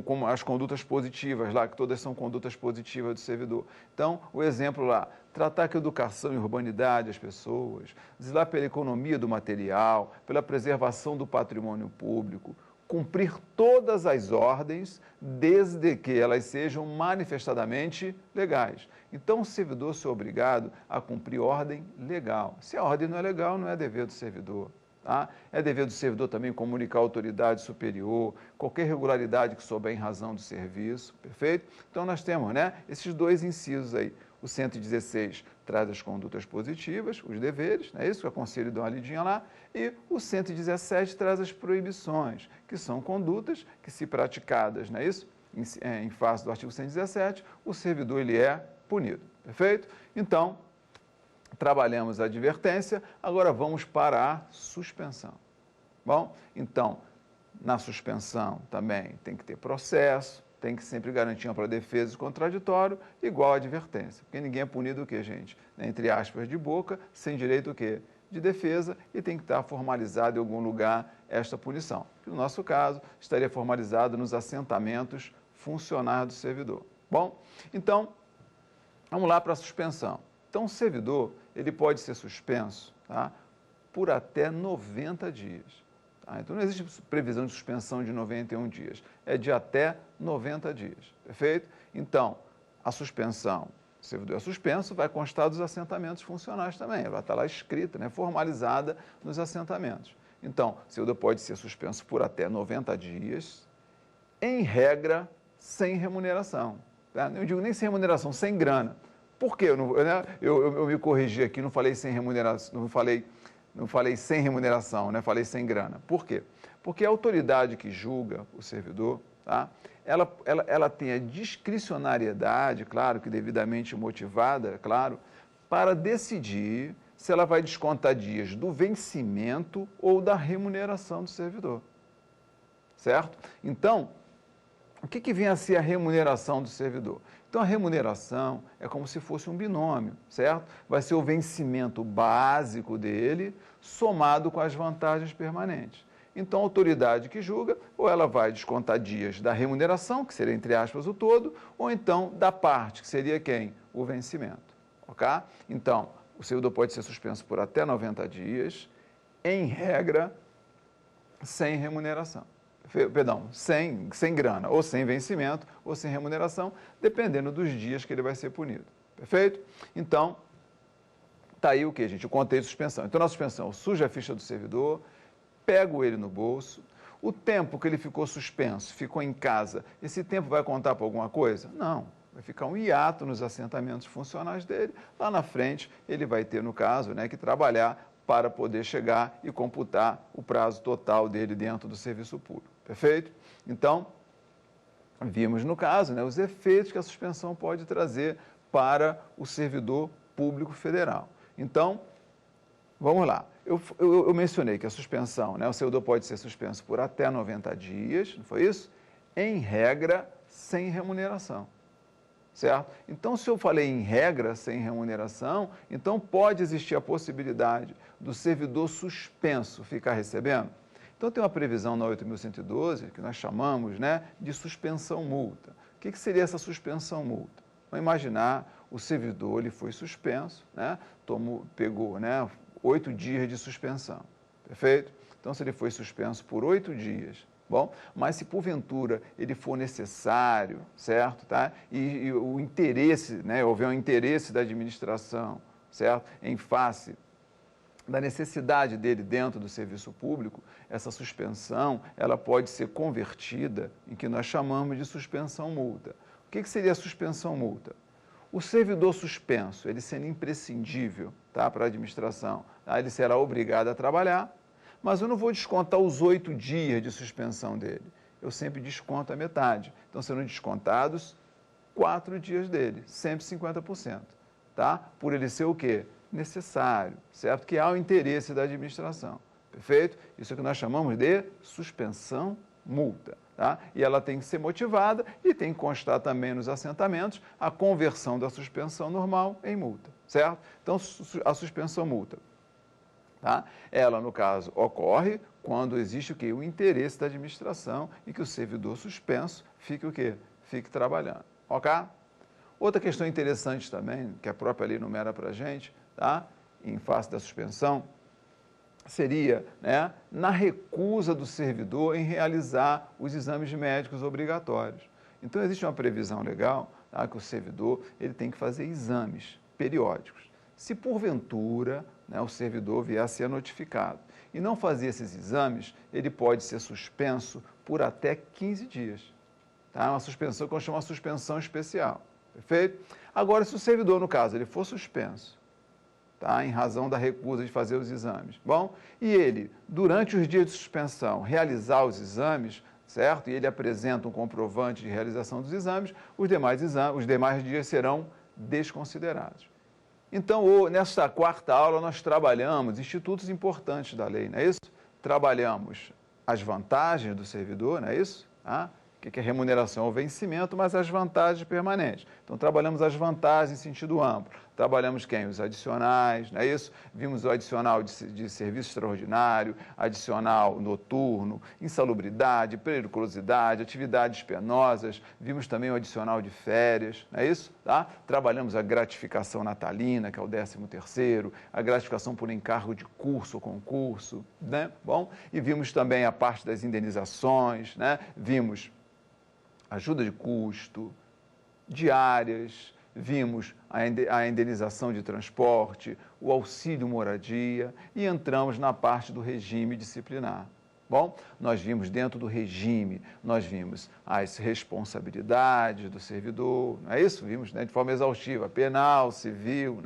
B: com as condutas positivas lá, que todas são condutas positivas do servidor. Então, o exemplo lá, tratar com educação e urbanidade as pessoas, zelar pela economia do material, pela preservação do patrimônio público, cumprir todas as ordens, desde que elas sejam manifestadamente legais. Então, o servidor é obrigado a cumprir ordem legal. Se a ordem não é legal, não é dever do servidor. Tá? É dever do servidor também comunicar à autoridade superior, qualquer irregularidade que souber em razão do serviço, perfeito? Então, nós temos, né, esses dois incisos aí. O 116 traz as condutas positivas, os deveres, não é isso? Eu aconselho dar uma lidinha lá. E o 117 traz as proibições, que são condutas que, se praticadas, não é isso? Em face do artigo 117, o servidor ele é punido, perfeito? Então, trabalhamos a advertência, agora vamos para a suspensão. Bom, então, na suspensão também tem que ter processo, tem que sempre garantir ampla defesa e contraditório, igual a advertência. Porque ninguém é punido o quê, gente? Entre aspas, de boca, sem direito o quê? De defesa, e tem que estar formalizado em algum lugar esta punição. No nosso caso, estaria formalizado nos assentamentos funcionais do servidor. Bom, então, vamos lá para a suspensão. Então, o servidor, ele pode ser suspenso, tá, por até 90 dias. Tá? Então, não existe previsão de suspensão de 91 dias, é de até 90 dias, perfeito? Então, a suspensão, o servidor é suspenso, vai constar dos assentamentos funcionais também, ela está lá escrita, né, formalizada nos assentamentos. Então, o servidor pode ser suspenso por até 90 dias, em regra, sem remuneração. Tá? Não digo nem sem remuneração, sem grana. Por quê? Eu me corrigi aqui, não falei sem remuneração, não falei sem remuneração, né? Falei sem grana. Por quê? Porque a autoridade que julga o servidor, tá? ela tem a discricionariedade, claro que devidamente motivada, claro, para decidir se ela vai descontar dias do vencimento ou da remuneração do servidor. Certo? Então, o que vem a ser a remuneração do servidor? Então, a remuneração é como se fosse um binômio, certo? Vai ser o vencimento básico dele somado com as vantagens permanentes. Então, a autoridade que julga, ou ela vai descontar dias da remuneração, que seria, entre aspas, o todo, ou então da parte, que seria quem? O vencimento, ok? Então, o servidor pode ser suspenso por até 90 dias, em regra, sem remuneração. Perdão, sem grana, ou sem vencimento, ou sem remuneração, dependendo dos dias que ele vai ser punido. Perfeito? Então, está aí o que, gente? O contexto de suspensão. Então, na suspensão, eu sujo a ficha do servidor, pego ele no bolso, o tempo que ele ficou suspenso, ficou em casa, esse tempo vai contar para alguma coisa? Não. Vai ficar um hiato nos assentamentos funcionais dele. Lá na frente, ele vai ter, no caso, que trabalhar para poder chegar e computar o prazo total dele dentro do serviço público. Perfeito? Então, vimos no caso os efeitos que a suspensão pode trazer para o servidor público federal. Então, vamos lá. Eu mencionei que a suspensão, o servidor pode ser suspenso por até 90 dias, não foi isso? Em regra, sem remuneração. Certo? Então, se eu falei em regra, sem remuneração, então pode existir a possibilidade do servidor suspenso ficar recebendo. Então, tem uma previsão na 8.112, que nós chamamos de suspensão multa. O que seria essa suspensão multa? Vamos imaginar, o servidor ele foi suspenso, pegou 8 dias de suspensão, perfeito? Então, se ele foi suspenso por 8 dias, bom, mas se porventura ele for necessário, certo? Tá? E o interesse, houver um interesse da administração, certo? Em face da necessidade dele dentro do serviço público, essa suspensão, ela pode ser convertida em que nós chamamos de suspensão multa. O que seria a suspensão multa? O servidor suspenso, ele sendo imprescindível, tá, para a administração, tá? Ele será obrigado a trabalhar, mas eu não vou descontar os 8 dias de suspensão dele. Eu sempre desconto a metade. Então, serão descontados 4 dias dele, sempre 50%. Tá? Por ele ser o quê? Necessário, certo? Que há o interesse da administração. Perfeito? Isso é o que nós chamamos de suspensão multa. Tá? E ela tem que ser motivada e tem que constar também nos assentamentos a conversão da suspensão normal em multa. Certo? Então, a suspensão multa. Tá? Ela, no caso, ocorre quando existe o quê? O interesse da administração e que o servidor suspenso fique o quê? Fique trabalhando. Ok? Outra questão interessante também, que a própria lei enumera para a gente, tá? Em face da suspensão, seria na recusa do servidor em realizar os exames médicos obrigatórios. Então, existe uma previsão legal, tá? Que o servidor ele tem que fazer exames periódicos. Se porventura o servidor vier a ser notificado e não fazer esses exames, ele pode ser suspenso por até 15 dias. Tá? Uma suspensão que eu chamo de suspensão especial. Perfeito? Agora, se o servidor, no caso, ele for suspenso, tá? Em razão da recusa de fazer os exames, bom, e ele, durante os dias de suspensão, realizar os exames, certo? E ele apresenta um comprovante de realização dos exames, os demais dias serão desconsiderados. Então, nesta quarta aula, nós trabalhamos institutos importantes da lei, não é isso? Trabalhamos as vantagens do servidor, não é isso? O que é remuneração ou vencimento, mas as vantagens permanentes. Então, trabalhamos as vantagens em sentido amplo. Trabalhamos quem? Os adicionais, não é isso? Vimos o adicional de serviço extraordinário, adicional noturno, insalubridade, periculosidade, atividades penosas. Vimos também o adicional de férias, não é isso? Tá? Trabalhamos a gratificação natalina, que é o 13º, a gratificação por encargo de curso ou concurso, né? Bom, e vimos também a parte das indenizações, né? Vimos ajuda de custo, diárias, vimos a indenização de transporte, o auxílio moradia e entramos na parte do regime disciplinar. Bom, nós vimos dentro do regime, nós vimos as responsabilidades do servidor, não é isso? Vimos de forma exaustiva, penal, civil,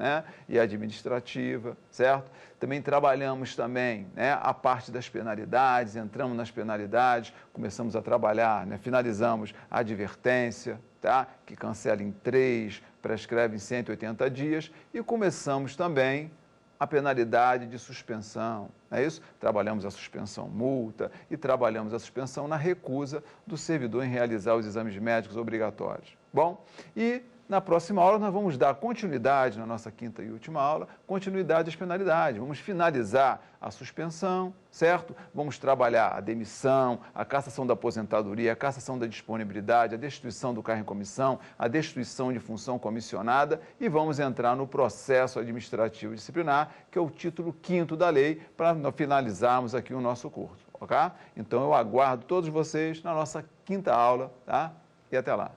B: e administrativa, certo? Também trabalhamos também a parte das penalidades, entramos nas penalidades, começamos a trabalhar, finalizamos a advertência, tá? Que cancela em 3, prescreve em 180 dias e começamos também a penalidade de suspensão, não é isso? Trabalhamos a suspensão multa e trabalhamos a suspensão na recusa do servidor em realizar os exames médicos obrigatórios. Bom, e na próxima aula nós vamos dar continuidade, na nossa quinta e última aula, continuidade às penalidades. Vamos finalizar a suspensão, certo? Vamos trabalhar a demissão, a cassação da aposentadoria, a cassação da disponibilidade, a destituição do cargo em comissão, a destituição de função comissionada e vamos entrar no processo administrativo disciplinar, que é o título 5º da lei, para finalizarmos aqui o nosso curso, ok? Então eu aguardo todos vocês na nossa quinta aula, tá? E até lá.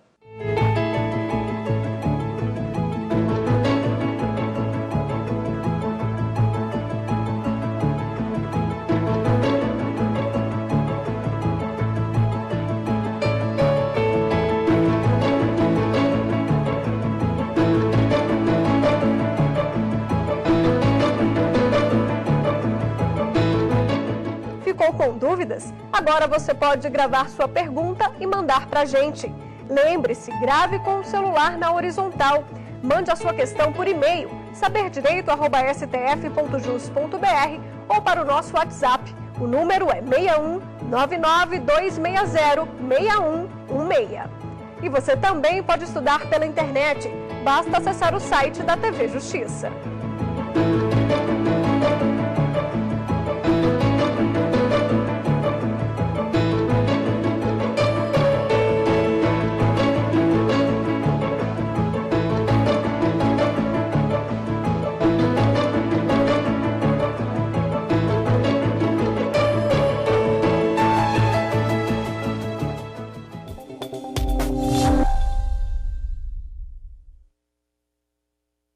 A: Ficou com dúvidas? Agora você pode gravar sua pergunta e mandar para a gente. Lembre-se, grave com o celular na horizontal. Mande a sua questão por e-mail, saberdireito@stf.jus.br ou para o nosso WhatsApp. O número é 61 99260 6116. E você também pode estudar pela internet. Basta acessar o site da TV Justiça.